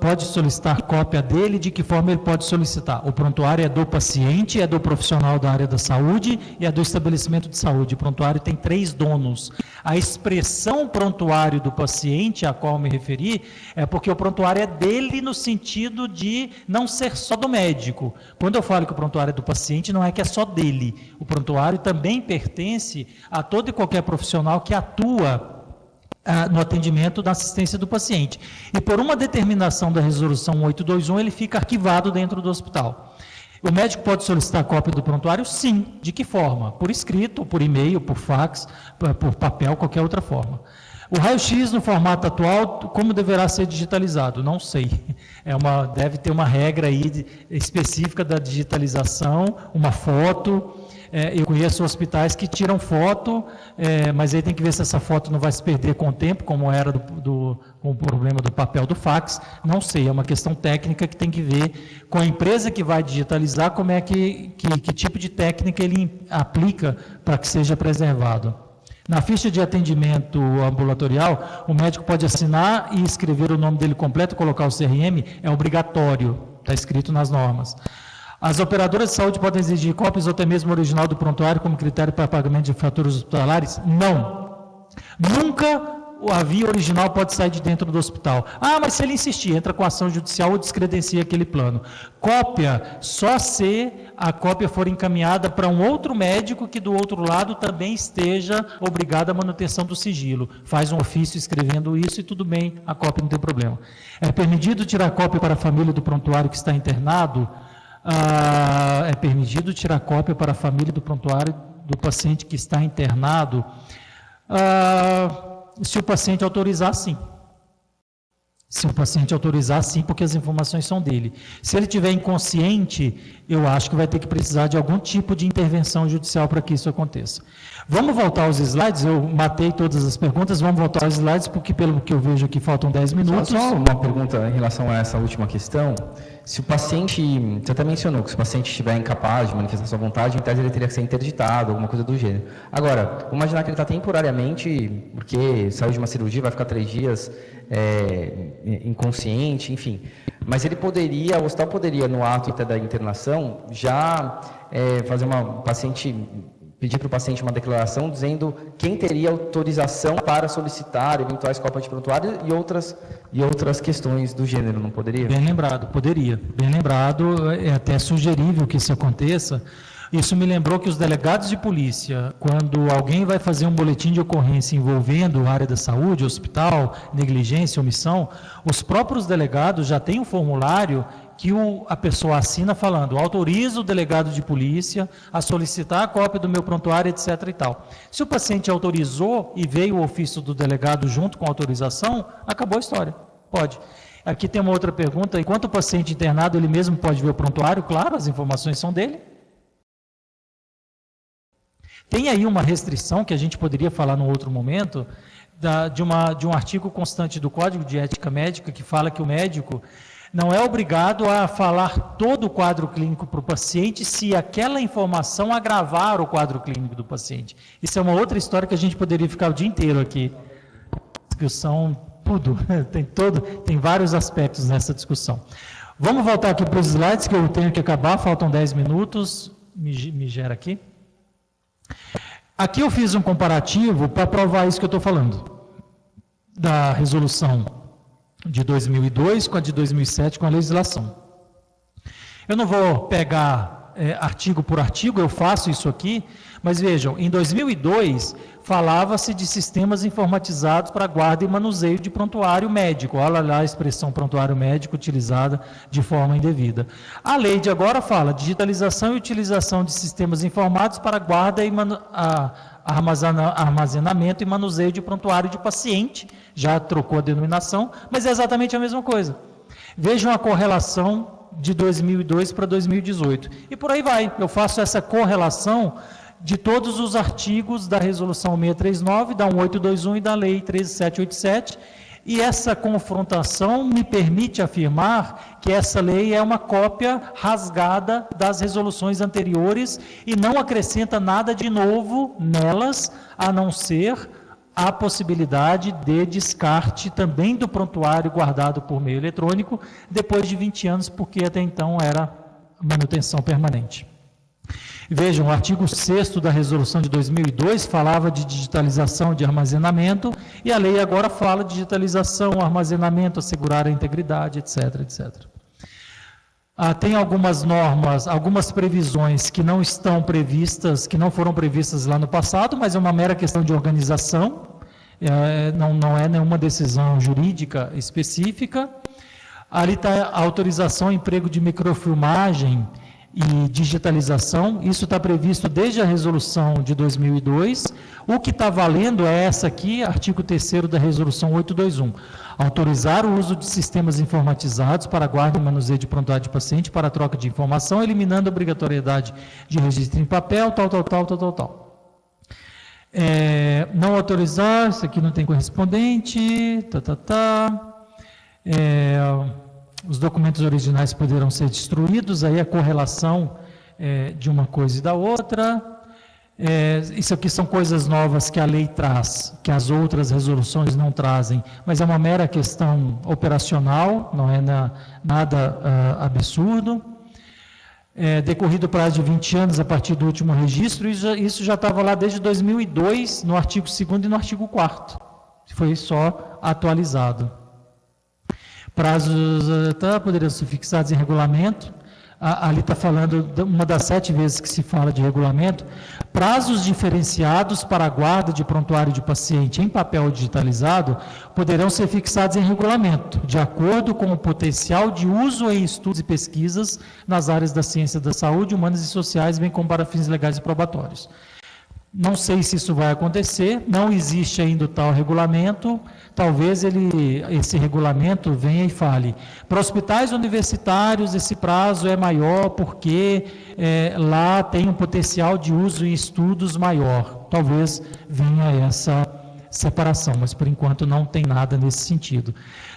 pode solicitar cópia dele. De que forma ele pode solicitar? O prontuário é do paciente, é do profissional da área da saúde e é do estabelecimento de saúde. O prontuário tem 3 donos. A expressão prontuário do paciente, a qual me referi, é porque o prontuário é dele no sentido de não ser só do médico. Quando eu falo que o prontuário é do paciente, não é que é só dele. O prontuário também pertence a todo e qualquer profissional que atua no atendimento da assistência do paciente. E por uma determinação da resolução 821, ele fica arquivado dentro do hospital. O médico pode solicitar cópia do prontuário? Sim. De que forma? Por escrito, por e-mail, por fax, por papel, qualquer outra forma. O raio-x no formato atual, como deverá ser digitalizado? Não sei. Deve ter uma regra aí específica da digitalização, uma foto. Eu conheço hospitais que tiram foto, mas aí tem que ver se essa foto não vai se perder com o tempo, como era com o problema do papel do fax. Não sei, é uma questão técnica que tem que ver com a empresa que vai digitalizar, como é que tipo de técnica ele aplica para que seja preservado. Na ficha de atendimento ambulatorial, o médico pode assinar e escrever o nome dele completo, colocar o CRM, é obrigatório, está escrito nas normas. As operadoras de saúde podem exigir cópias ou até mesmo o original do prontuário como critério para pagamento de faturas hospitalares? Não. Nunca a via original pode sair de dentro do hospital. Mas se ele insistir, entra com ação judicial ou descredencia aquele plano. Cópia, só se a cópia for encaminhada para um outro médico que do outro lado também esteja obrigado à manutenção do sigilo. Faz um ofício escrevendo isso e tudo bem, a cópia não tem problema. É permitido tirar cópia para a família do prontuário que está internado? É permitido tirar cópia para a família do prontuário do paciente que está internado? Se o paciente autorizar, sim. Se o paciente autorizar, sim, porque as informações são dele. Se ele estiver inconsciente, eu acho que vai ter que precisar de algum tipo de intervenção judicial para que isso aconteça. Vamos voltar aos slides, eu matei todas as perguntas, vamos voltar aos slides, porque pelo que eu vejo aqui faltam 10 minutos. Só uma pergunta em relação a essa última questão. Se o paciente, você até mencionou que se o paciente estiver incapaz de manifestar sua vontade, em tese ele teria que ser interditado, alguma coisa do gênero. Agora, vamos imaginar que ele está temporariamente, porque saiu de uma cirurgia, vai ficar 3 dias inconsciente, enfim. Mas ele poderia, o hospital poderia, no ato até da internação, já fazer pedir para o paciente uma declaração dizendo quem teria autorização para solicitar eventuais cópias de prontuário e outras questões do gênero, não poderia? Bem lembrado, poderia. Bem lembrado, é até sugerível que isso aconteça. Isso me lembrou que os delegados de polícia, quando alguém vai fazer um boletim de ocorrência envolvendo a área da saúde, hospital, negligência, omissão, os próprios delegados já têm um formulário que a pessoa assina falando: autorizo o delegado de polícia a solicitar a cópia do meu prontuário, etc. e tal. Se o paciente autorizou e veio o ofício do delegado junto com a autorização, acabou a história. Pode. Aqui tem uma outra pergunta: enquanto o paciente internado, ele mesmo pode ver o prontuário? Claro, as informações são dele. Tem aí uma restrição que a gente poderia falar num outro momento, de um artigo constante do Código de Ética Médica, que fala que o médico não é obrigado a falar todo o quadro clínico para o paciente se aquela informação agravar o quadro clínico do paciente. Isso é uma outra história que a gente poderia ficar o dia inteiro aqui. Discussão, tudo, tem vários aspectos nessa discussão. Vamos voltar aqui para os slides, que eu tenho que acabar, faltam 10 minutos, me gera aqui. Aqui eu fiz um comparativo para provar isso que eu estou falando, da resolução de 2002 com a de 2007 com a legislação. Eu não vou pegar artigo por artigo, eu faço isso aqui, mas vejam, em 2002 falava-se de sistemas informatizados para guarda e manuseio de prontuário médico. Olha lá a expressão prontuário médico utilizada de forma indevida. A lei de agora fala digitalização e utilização de sistemas informados para guarda e armazenamento e manuseio de prontuário de paciente. Já trocou a denominação, mas é exatamente a mesma coisa. Vejam a correlação de 2002 para 2018. E por aí vai, eu faço essa correlação de todos os artigos da Resolução 639, da 1821 e da Lei 13787, e essa confrontação me permite afirmar que essa lei é uma cópia rasgada das resoluções anteriores e não acrescenta nada de novo nelas, a não ser há possibilidade de descarte também do prontuário guardado por meio eletrônico depois de 20 anos, porque até então era manutenção permanente. Vejam, o artigo 6º da resolução de 2002 falava de digitalização de armazenamento, e a lei agora fala de digitalização, armazenamento, assegurar a integridade, etc, etc. Tem algumas normas, algumas previsões que não estão previstas, que não foram previstas lá no passado, mas é uma mera questão de organização, não é nenhuma decisão jurídica específica. Ali está a autorização ao emprego de microfilmagem e digitalização, isso está previsto desde a resolução de 2002, o que está valendo é essa aqui, artigo 3º da resolução 821, autorizar o uso de sistemas informatizados para guarda e manuseio de prontuário de paciente para troca de informação, eliminando a obrigatoriedade de registro em papel, tal. Não autorizar, isso aqui não tem correspondente, os documentos originais poderão ser destruídos, aí a correlação de uma coisa e da outra. Isso aqui são coisas novas que a lei traz, que as outras resoluções não trazem, mas é uma mera questão operacional, não é nada absurdo. Decorrido o prazo de 20 anos a partir do último registro, isso já estava lá desde 2002, no artigo 2º e no artigo 4º, foi só atualizado. Prazos poderiam ser fixados em regulamento. Ali está falando, uma das 7 vezes que se fala de regulamento, prazos diferenciados para a guarda de prontuário de paciente em papel digitalizado poderão ser fixados em regulamento, de acordo com o potencial de uso em estudos e pesquisas nas áreas da ciência da saúde, humanas e sociais, bem como para fins legais e probatórios. Não sei se isso vai acontecer, não existe ainda o tal regulamento, talvez esse regulamento venha e fale. Para hospitais universitários esse prazo é maior porque lá tem um potencial de uso em estudos maior, talvez venha essa separação, mas por enquanto não tem nada nesse sentido.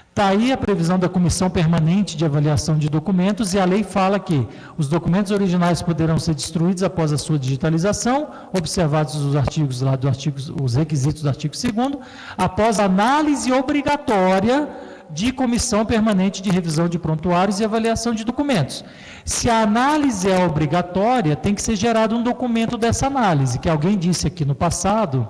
Está aí a previsão da Comissão Permanente de Avaliação de Documentos, e a lei fala que os documentos originais poderão ser destruídos após a sua digitalização, observados os requisitos do artigo 2º, após análise obrigatória de Comissão Permanente de Revisão de Prontuários e Avaliação de Documentos. Se a análise é obrigatória, tem que ser gerado um documento dessa análise, que alguém disse aqui no passado,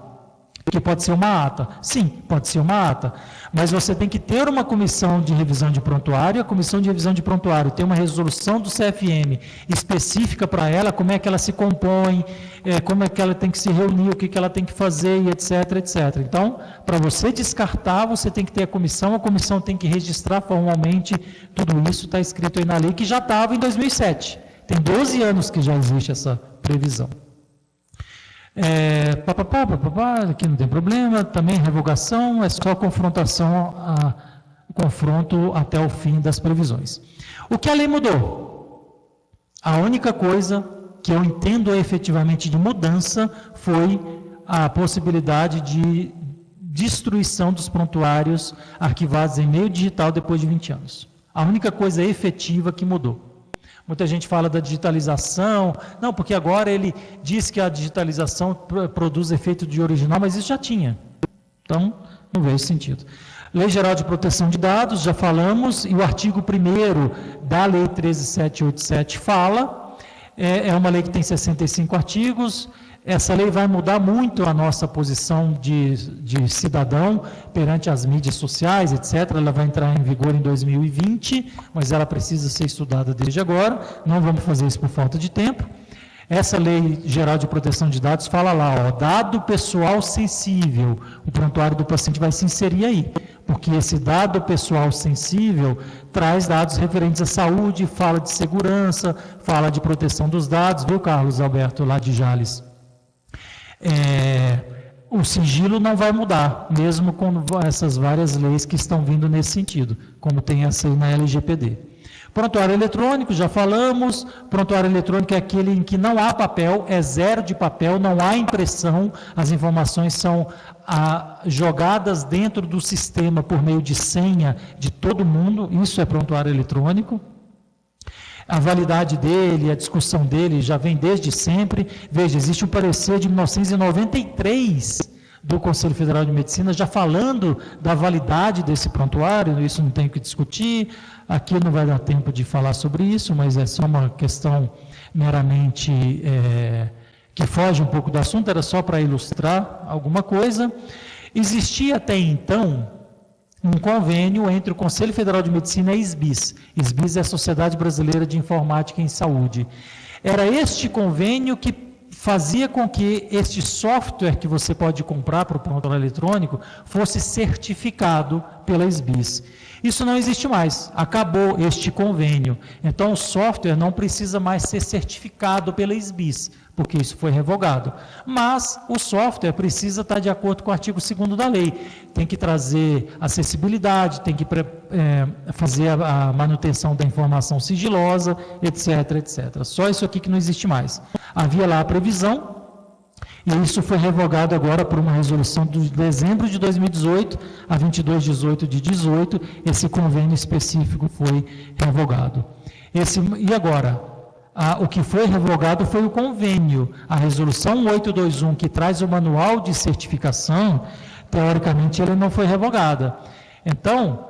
que pode ser uma ata. Sim, pode ser uma ata, mas você tem que ter uma comissão de revisão de prontuário, a comissão de revisão de prontuário tem uma resolução do CFM específica para ela, como é que ela se compõe, como é que ela tem que se reunir, o que ela tem que fazer, e etc, etc. Então, para você descartar, você tem que ter a comissão tem que registrar formalmente tudo isso, está escrito aí na lei, que já estava em 2007. Tem 12 anos que já existe essa previsão. Aqui não tem problema, também revogação, é só confrontação, confronto até o fim das previsões. O que a lei mudou? A única coisa que eu entendo efetivamente de mudança foi a possibilidade de destruição dos prontuários arquivados em meio digital depois de 20 anos. A única coisa efetiva que mudou. Muita gente fala da digitalização, não, porque agora ele diz que a digitalização produz efeito de original, mas isso já tinha. Então, não vejo sentido. Lei Geral de Proteção de Dados, já falamos, e o artigo 1º da Lei 13.787 fala, é uma lei que tem 65 artigos, essa lei vai mudar muito a nossa posição de cidadão perante as mídias sociais, etc. Ela vai entrar em vigor em 2020, mas ela precisa ser estudada desde agora, não vamos fazer isso por falta de tempo. Essa Lei Geral de Proteção de Dados fala lá, dado pessoal sensível, o prontuário do paciente vai se inserir aí, porque esse dado pessoal sensível traz dados referentes à saúde, fala de segurança, fala de proteção dos dados, viu, Carlos Alberto, lá de Jales? O sigilo não vai mudar, mesmo com essas várias leis que estão vindo nesse sentido, como tem essa aí na LGPD. Prontuário eletrônico, já falamos, prontuário eletrônico é aquele em que não há papel, é zero de papel, não há impressão, as informações são jogadas dentro do sistema por meio de senha de todo mundo, isso é prontuário eletrônico. A validade dele, a discussão dele já vem desde sempre. Veja, existe um parecer de 1993 do Conselho Federal de Medicina, já falando da validade desse prontuário. Isso não tem o que discutir, aqui não vai dar tempo de falar sobre isso, mas é só uma questão meramente que foge um pouco do assunto, era só para ilustrar alguma coisa. Existia até então um convênio entre o Conselho Federal de Medicina e a SBIS. SBIS é a Sociedade Brasileira de Informática em Saúde. Era este convênio que fazia com que este software que você pode comprar para o prontuário eletrônico fosse certificado pela SBIS. Isso não existe mais, acabou este convênio. Então, o software não precisa mais ser certificado pela SBIS, porque isso foi revogado. Mas o software precisa estar de acordo com o artigo 2º da lei. Tem que trazer acessibilidade, tem que fazer a manutenção da informação sigilosa, etc, etc. Só isso aqui que não existe mais. Havia lá a previsão, e isso foi revogado agora por uma resolução de dezembro de 2018 a 22/18 de 18, esse convênio específico foi revogado. E agora, o que foi revogado foi o convênio. A resolução 821, que traz o manual de certificação, teoricamente ela não foi revogada. Então,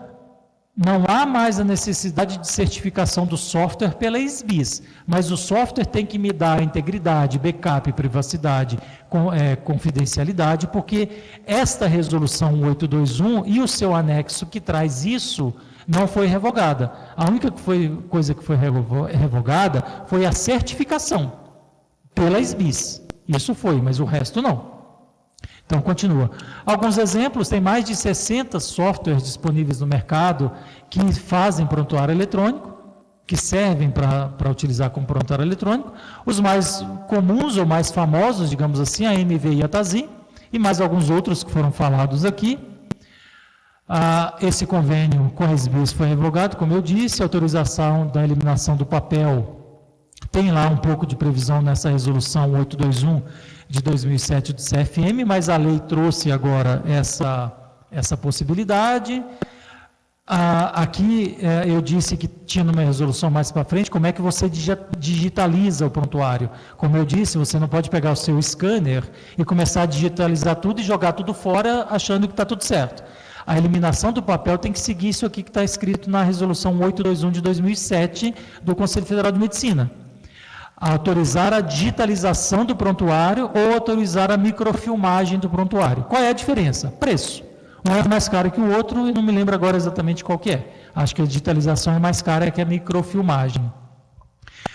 não há mais a necessidade de certificação do software pela SBIS, mas o software tem que me dar integridade, backup, privacidade, confidencialidade, porque esta resolução 821 e o seu anexo que traz isso não foi revogada. A única coisa que foi revogada foi a certificação pela SBIS. Isso foi, mas o resto não. Então, continua. Alguns exemplos, tem mais de 60 softwares disponíveis no mercado que fazem prontuário eletrônico, que servem para utilizar como prontuário eletrônico. Os mais comuns ou mais famosos, digamos assim, a MV e a Tazin, e mais alguns outros que foram falados aqui. Esse convênio com a SBIS foi revogado, como eu disse, a autorização da eliminação do papel tem lá um pouco de previsão nessa resolução 821 de 2007 do CFM, mas a lei trouxe agora essa possibilidade. Aqui eu disse que tinha numa resolução mais para frente, como é que você digitaliza o prontuário. Como eu disse, você não pode pegar o seu scanner e começar a digitalizar tudo e jogar tudo fora achando que está tudo certo. A eliminação do papel tem que seguir isso aqui que está escrito na resolução 821 de 2007 do Conselho Federal de Medicina. Autorizar a digitalização do prontuário ou autorizar a microfilmagem do prontuário. Qual é a diferença? Preço. Um é mais caro que o outro e não me lembro agora exatamente qual que é. Acho que a digitalização é mais cara que a microfilmagem.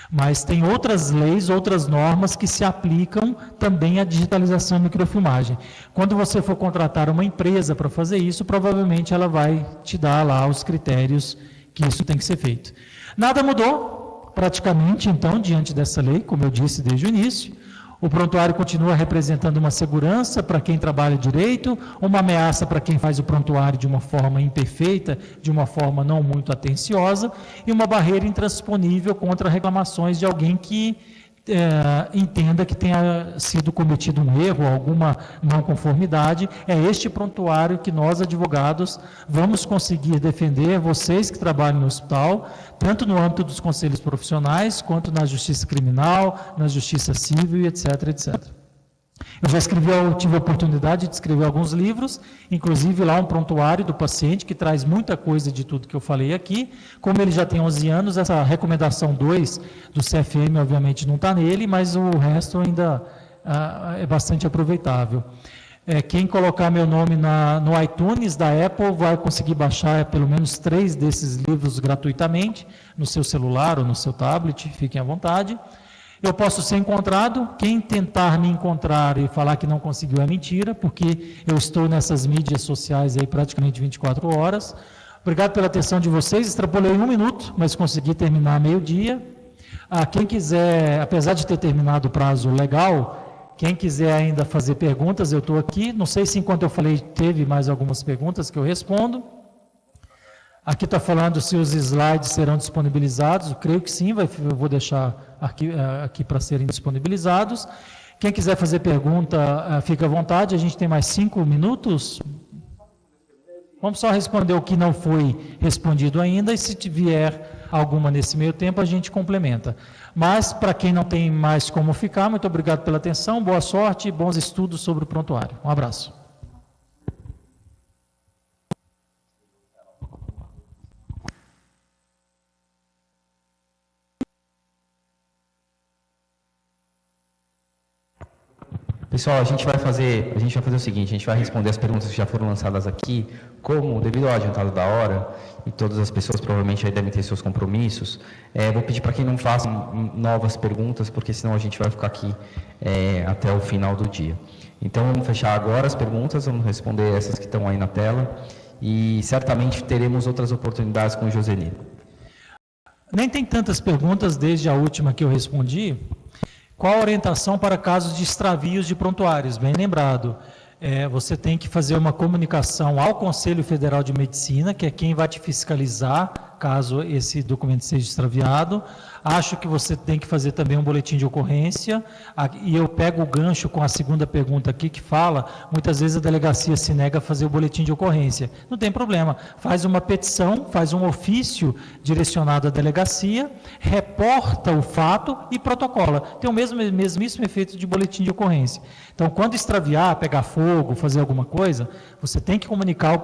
Mas tem outras leis, outras normas que se aplicam também à digitalização e microfilmagem. Quando você for contratar uma empresa para fazer isso, provavelmente ela vai te dar lá os critérios que isso tem que ser feito. Nada mudou. Praticamente, então, diante dessa lei, como eu disse desde o início, o prontuário continua representando uma segurança para quem trabalha direito, uma ameaça para quem faz o prontuário de uma forma imperfeita, de uma forma não muito atenciosa, e uma barreira intransponível contra reclamações de alguém que entenda que tenha sido cometido um erro, alguma não conformidade. É este prontuário que nós, advogados, vamos conseguir defender vocês que trabalham no hospital, tanto no âmbito dos conselhos profissionais, quanto na justiça criminal, na justiça civil, etc, etc. Eu tive a oportunidade de escrever alguns livros, inclusive lá um prontuário do paciente, que traz muita coisa de tudo que eu falei aqui. Como ele já tem 11 anos, essa recomendação 2 do CFM, obviamente, não está nele, mas o resto ainda é bastante aproveitável. Quem colocar meu nome no iTunes da Apple vai conseguir baixar pelo menos 3 desses livros gratuitamente, no seu celular ou no seu tablet, fiquem à vontade. Eu posso ser encontrado, quem tentar me encontrar e falar que não conseguiu é mentira, porque eu estou nessas mídias sociais aí praticamente 24 horas. Obrigado pela atenção de vocês, extrapolei 1 minuto, mas consegui terminar meio-dia. Quem quiser, apesar de ter terminado o prazo legal, quem quiser ainda fazer perguntas, eu estou aqui. Não sei se enquanto eu falei teve mais algumas perguntas que eu respondo. Aqui está falando se os slides serão disponibilizados, eu creio que sim, eu vou deixar aqui para serem disponibilizados. Quem quiser fazer pergunta, fica à vontade, a gente tem mais 5 minutos. Vamos só responder o que não foi respondido ainda, e se vier alguma nesse meio tempo, a gente complementa. Mas, para quem não tem mais como ficar, muito obrigado pela atenção, boa sorte e bons estudos sobre o prontuário. Um abraço. Pessoal, a gente vai fazer o seguinte, a gente vai responder as perguntas que já foram lançadas aqui, como, devido ao adiantado da hora, e todas as pessoas provavelmente aí devem ter seus compromissos, vou pedir para que não façam novas perguntas, porque senão a gente vai ficar aqui até o final do dia. Então, vamos fechar agora as perguntas, vamos responder essas que estão aí na tela, e certamente teremos outras oportunidades com o Josenir. Nem tem tantas perguntas desde a última que eu respondi. Qual a orientação para casos de extravios de prontuários? Bem lembrado, você tem que fazer uma comunicação ao Conselho Federal de Medicina, que é quem vai te fiscalizar caso esse documento seja extraviado. Acho que você tem que fazer também um boletim de ocorrência, e eu pego o gancho com a segunda pergunta aqui, que fala, muitas vezes a delegacia se nega a fazer o boletim de ocorrência. Não tem problema, faz uma petição, faz um ofício direcionado à delegacia, reporta o fato e protocola. Tem o mesmíssimo efeito de boletim de ocorrência. Então, quando extraviar, pegar fogo, fazer alguma coisa, você tem que comunicar ao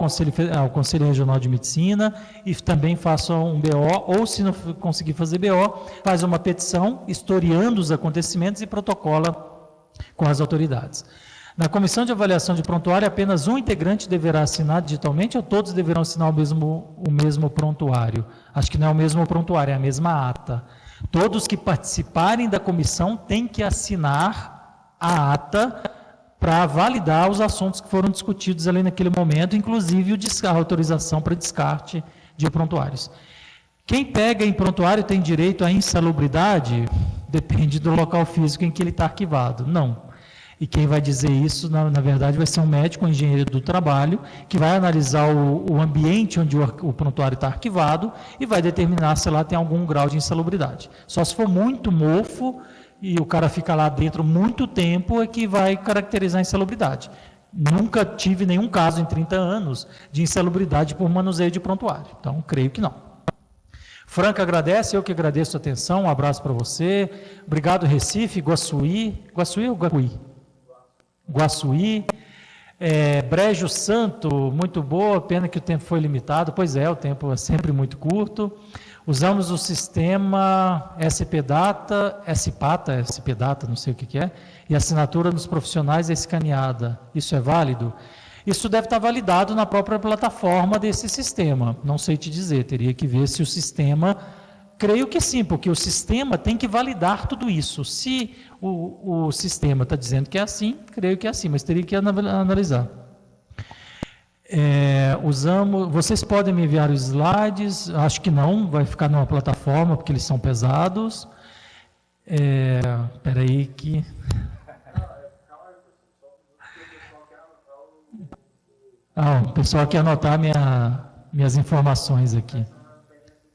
Conselho Regional de Medicina e também faça um BO, ou se não conseguir fazer BO, faz uma petição historiando os acontecimentos e protocola com as autoridades. Na comissão de avaliação de prontuário, apenas um integrante deverá assinar digitalmente ou todos deverão assinar o mesmo prontuário? Acho que não é o mesmo prontuário, é a mesma ata. Todos que participarem da comissão têm que assinar a ata para validar os assuntos que foram discutidos ali naquele momento, inclusive a autorização para descarte de prontuários. Quem pega em prontuário tem direito à insalubridade? Depende do local físico em que ele está arquivado. Não. E quem vai dizer isso, na verdade, vai ser um médico, um engenheiro do trabalho, que vai analisar o ambiente onde o prontuário está arquivado e vai determinar se lá tem algum grau de insalubridade. Só se for muito mofo e o cara fica lá dentro muito tempo, é que vai caracterizar a insalubridade. Nunca tive nenhum caso em 30 anos de insalubridade por manuseio de prontuário. Então, creio que não. Franca agradece, eu que agradeço a atenção, um abraço para você. Obrigado, Recife, Guaçuí. Guaçuí ou Guacuí? Guaçuí. Brejo Santo, muito boa, pena que o tempo foi limitado. Pois é, o tempo é sempre muito curto. Usamos o sistema SPData, não sei o que é, e a assinatura dos profissionais é escaneada. Isso é válido? Isso deve estar validado na própria plataforma desse sistema. Não sei te dizer, teria que ver se o sistema... Creio que sim, porque o sistema tem que validar tudo isso. Se o sistema está dizendo que é assim, creio que é assim, mas teria que analisar. Vocês podem me enviar os slides? Acho que não, vai ficar numa plataforma, porque eles são pesados. Espera aí que... o pessoal quer anotar minhas informações aqui.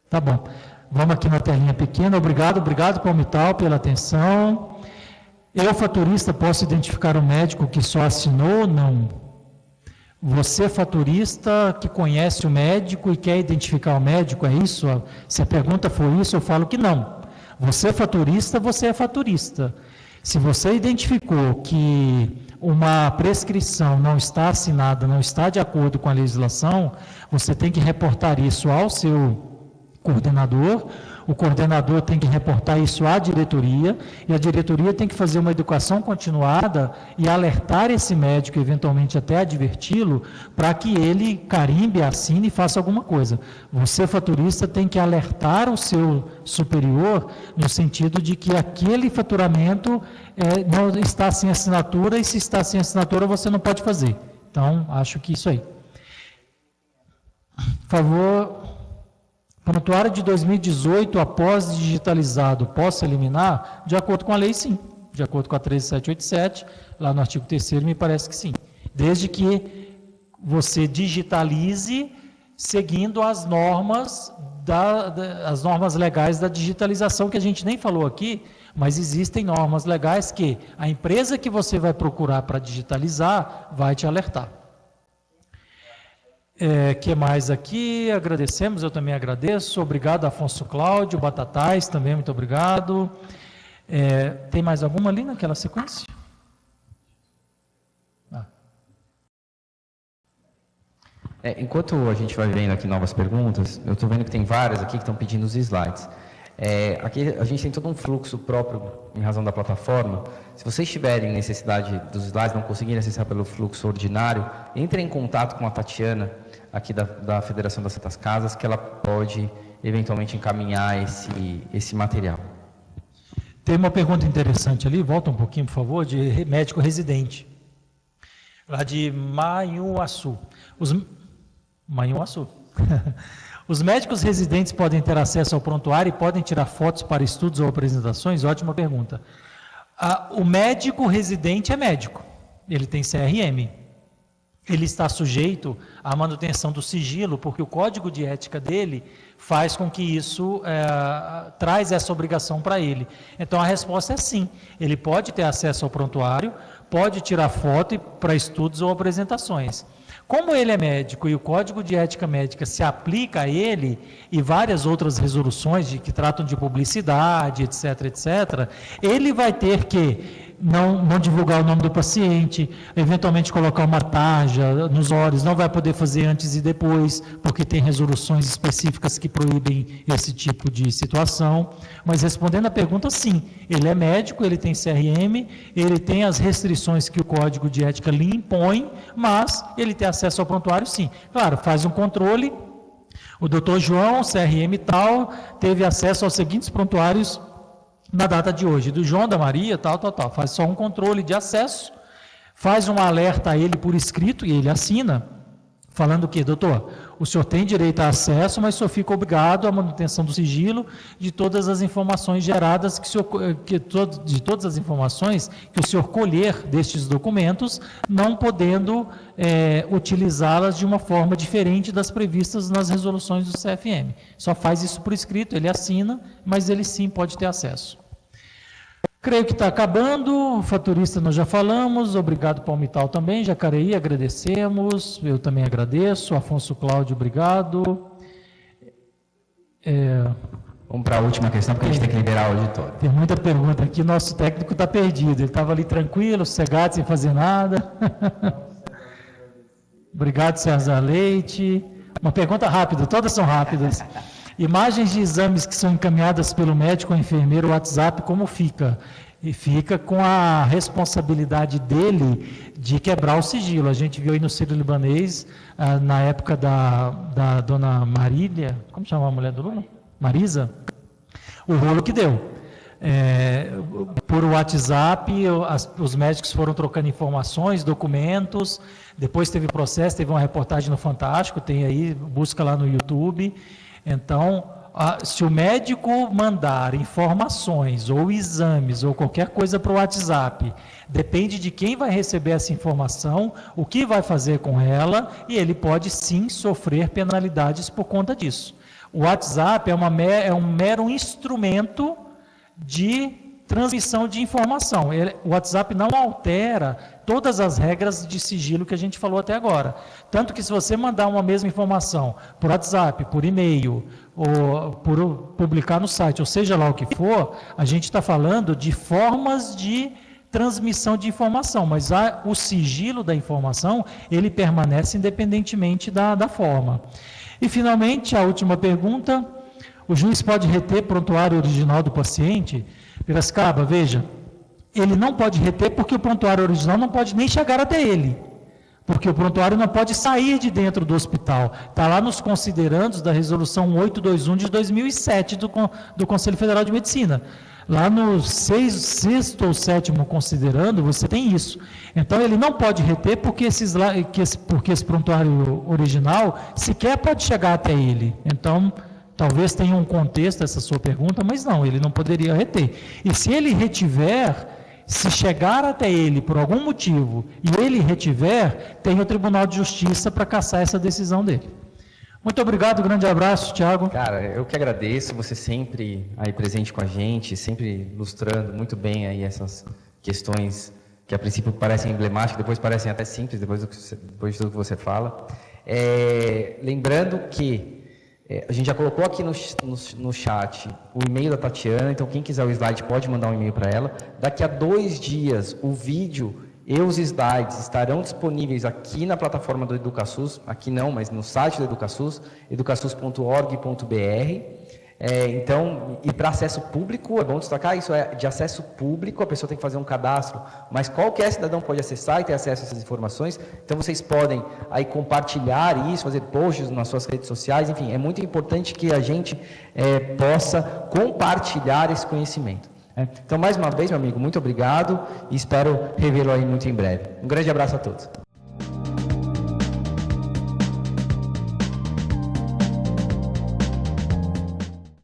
Tá bom. Vamos aqui na telinha pequena. Obrigado, Palmital, pela atenção. Eu, faturista, posso identificar o médico que só assinou? Não. Você, faturista, que conhece o médico e quer identificar o médico, é isso? Se a pergunta for isso, eu falo que não. Você, faturista, você é faturista. Se você identificou que uma prescrição não está assinada, não está de acordo com a legislação, você tem que reportar isso ao seu coordenador, o coordenador tem que reportar isso à diretoria, e a diretoria tem que fazer uma educação continuada e alertar esse médico, eventualmente até adverti-lo, para que ele carimbe, assine e faça alguma coisa. Você, faturista, tem que alertar o seu superior no sentido de que aquele faturamento não está sem assinatura, e se está sem assinatura você não pode fazer. Então, acho que isso aí. Por favor... Prontuário de 2018, após digitalizado, posso eliminar? De acordo com a lei, sim. De acordo com a 13787, lá no artigo 3º, me parece que sim. Desde que você digitalize seguindo as normas, as normas legais da digitalização, que a gente nem falou aqui, mas existem normas legais que a empresa que você vai procurar para digitalizar vai te alertar. Que mais aqui? Agradecemos, eu também agradeço. Obrigado, Afonso Cláudio, Batatais, também muito obrigado. Tem mais alguma ali naquela sequência? Enquanto a gente vai vendo aqui novas perguntas, eu estou vendo que tem várias aqui que estão pedindo os slides. Aqui a gente tem todo um fluxo próprio em razão da plataforma. Se vocês tiverem necessidade dos slides, não conseguirem acessar pelo fluxo ordinário, entrem em contato com a Tatiana, aqui da Federação das Santas Casas, que ela pode eventualmente encaminhar esse material. Tem uma pergunta interessante ali, volta um pouquinho, por favor, de médico residente, lá de Manhuaçu. Manhuaçu. Os médicos residentes podem ter acesso ao prontuário e podem tirar fotos para estudos ou apresentações? Ótima pergunta. O médico residente é médico, ele tem CRM. Ele está sujeito à manutenção do sigilo, porque o código de ética dele faz com que isso traz essa obrigação para ele. Então a resposta é sim, ele pode ter acesso ao prontuário, pode tirar foto para estudos ou apresentações. Como ele é médico e o Código de Ética Médica se aplica a ele e várias outras resoluções que tratam de publicidade, etc., etc., ele vai ter que não divulgar o nome do paciente, eventualmente colocar uma tarja nos olhos, não vai poder fazer antes e depois, porque tem resoluções específicas que proíbem esse tipo de situação. Mas respondendo a pergunta, sim, ele é médico, ele tem CRM, ele tem as restrições que o Código de Ética lhe impõe, mas ele tem acesso ao prontuário, sim. Claro, faz um controle. O doutor João, CRM tal, teve acesso aos seguintes prontuários na data de hoje, do João, da Maria, tal, faz só um controle de acesso, faz um alerta a ele por escrito e ele assina, falando o quê? Doutor, o senhor tem direito a acesso, mas o senhor fica obrigado à manutenção do sigilo de todas as informações geradas, de todas as informações que o senhor colher destes documentos, não podendo utilizá-las de uma forma diferente das previstas nas resoluções do CFM. Só faz isso por escrito, ele assina, mas ele sim pode ter acesso. Creio que está acabando, faturista nós já falamos, obrigado Palmital também, Jacareí, agradecemos, eu também agradeço, Afonso Cláudio, obrigado. Vamos para a última questão, porque a gente tem que liberar o auditório. Tem muita pergunta aqui, nosso técnico está perdido, ele estava ali tranquilo, sossegado, sem fazer nada. Obrigado, César Leite. Uma pergunta rápida, todas são rápidas. Imagens de exames que são encaminhadas pelo médico ou enfermeiro, o WhatsApp, como fica? E fica com a responsabilidade dele de quebrar o sigilo. A gente viu aí no Sírio-Libanês, na época da dona Marília, como chama a mulher do Lula? Marisa? O rolo que deu. Por WhatsApp, os médicos foram trocando informações, documentos, depois teve processo, teve uma reportagem no Fantástico, tem aí, busca lá no YouTube. Então, se o médico mandar informações ou exames ou qualquer coisa para o WhatsApp, depende de quem vai receber essa informação, o que vai fazer com ela, e ele pode sim sofrer penalidades por conta disso. O WhatsApp é um mero instrumento de transmissão de informação. O WhatsApp não altera todas as regras de sigilo que a gente falou até agora. Tanto que se você mandar uma mesma informação por WhatsApp, por e-mail, ou por publicar no site, ou seja lá o que for, a gente está falando de formas de transmissão de informação, mas o sigilo da informação, ele permanece independentemente da forma. E, finalmente, a última pergunta: o juiz pode reter prontuário original do paciente? Piracicaba, veja, ele não pode reter porque o prontuário original não pode nem chegar até ele, porque o prontuário não pode sair de dentro do hospital. Está lá nos considerandos da resolução 821 de 2007 do Conselho Federal de Medicina. Lá no sexto ou sétimo considerando, você tem isso. Então, ele não pode reter porque esse prontuário original sequer pode chegar até ele. Então, talvez tenha um contexto essa sua pergunta, mas não, ele não poderia reter. E se ele retiver, se chegar até ele por algum motivo e ele retiver, tem o Tribunal de Justiça para cassar essa decisão dele. Muito obrigado, grande abraço, Tiago. Cara, eu que agradeço, você sempre aí presente com a gente, sempre ilustrando muito bem aí essas questões que a princípio parecem emblemáticas, depois parecem até simples, depois de tudo que você fala. Lembrando que a gente já colocou aqui no chat o e-mail da Tatiana, então quem quiser o slide pode mandar um e-mail para ela. Daqui a 2 dias, o vídeo e os slides estarão disponíveis aqui na plataforma do EducaSUS, aqui não, mas no site do EducaSUS, educasus.org.br. Então, e para acesso público, é bom destacar, isso é de acesso público, a pessoa tem que fazer um cadastro, mas qualquer cidadão pode acessar e ter acesso a essas informações. Então, vocês podem aí compartilhar isso, fazer posts nas suas redes sociais, enfim, é muito importante que a gente possa compartilhar esse conhecimento. Então, mais uma vez, meu amigo, muito obrigado e espero revê-lo aí muito em breve. Um grande abraço a todos.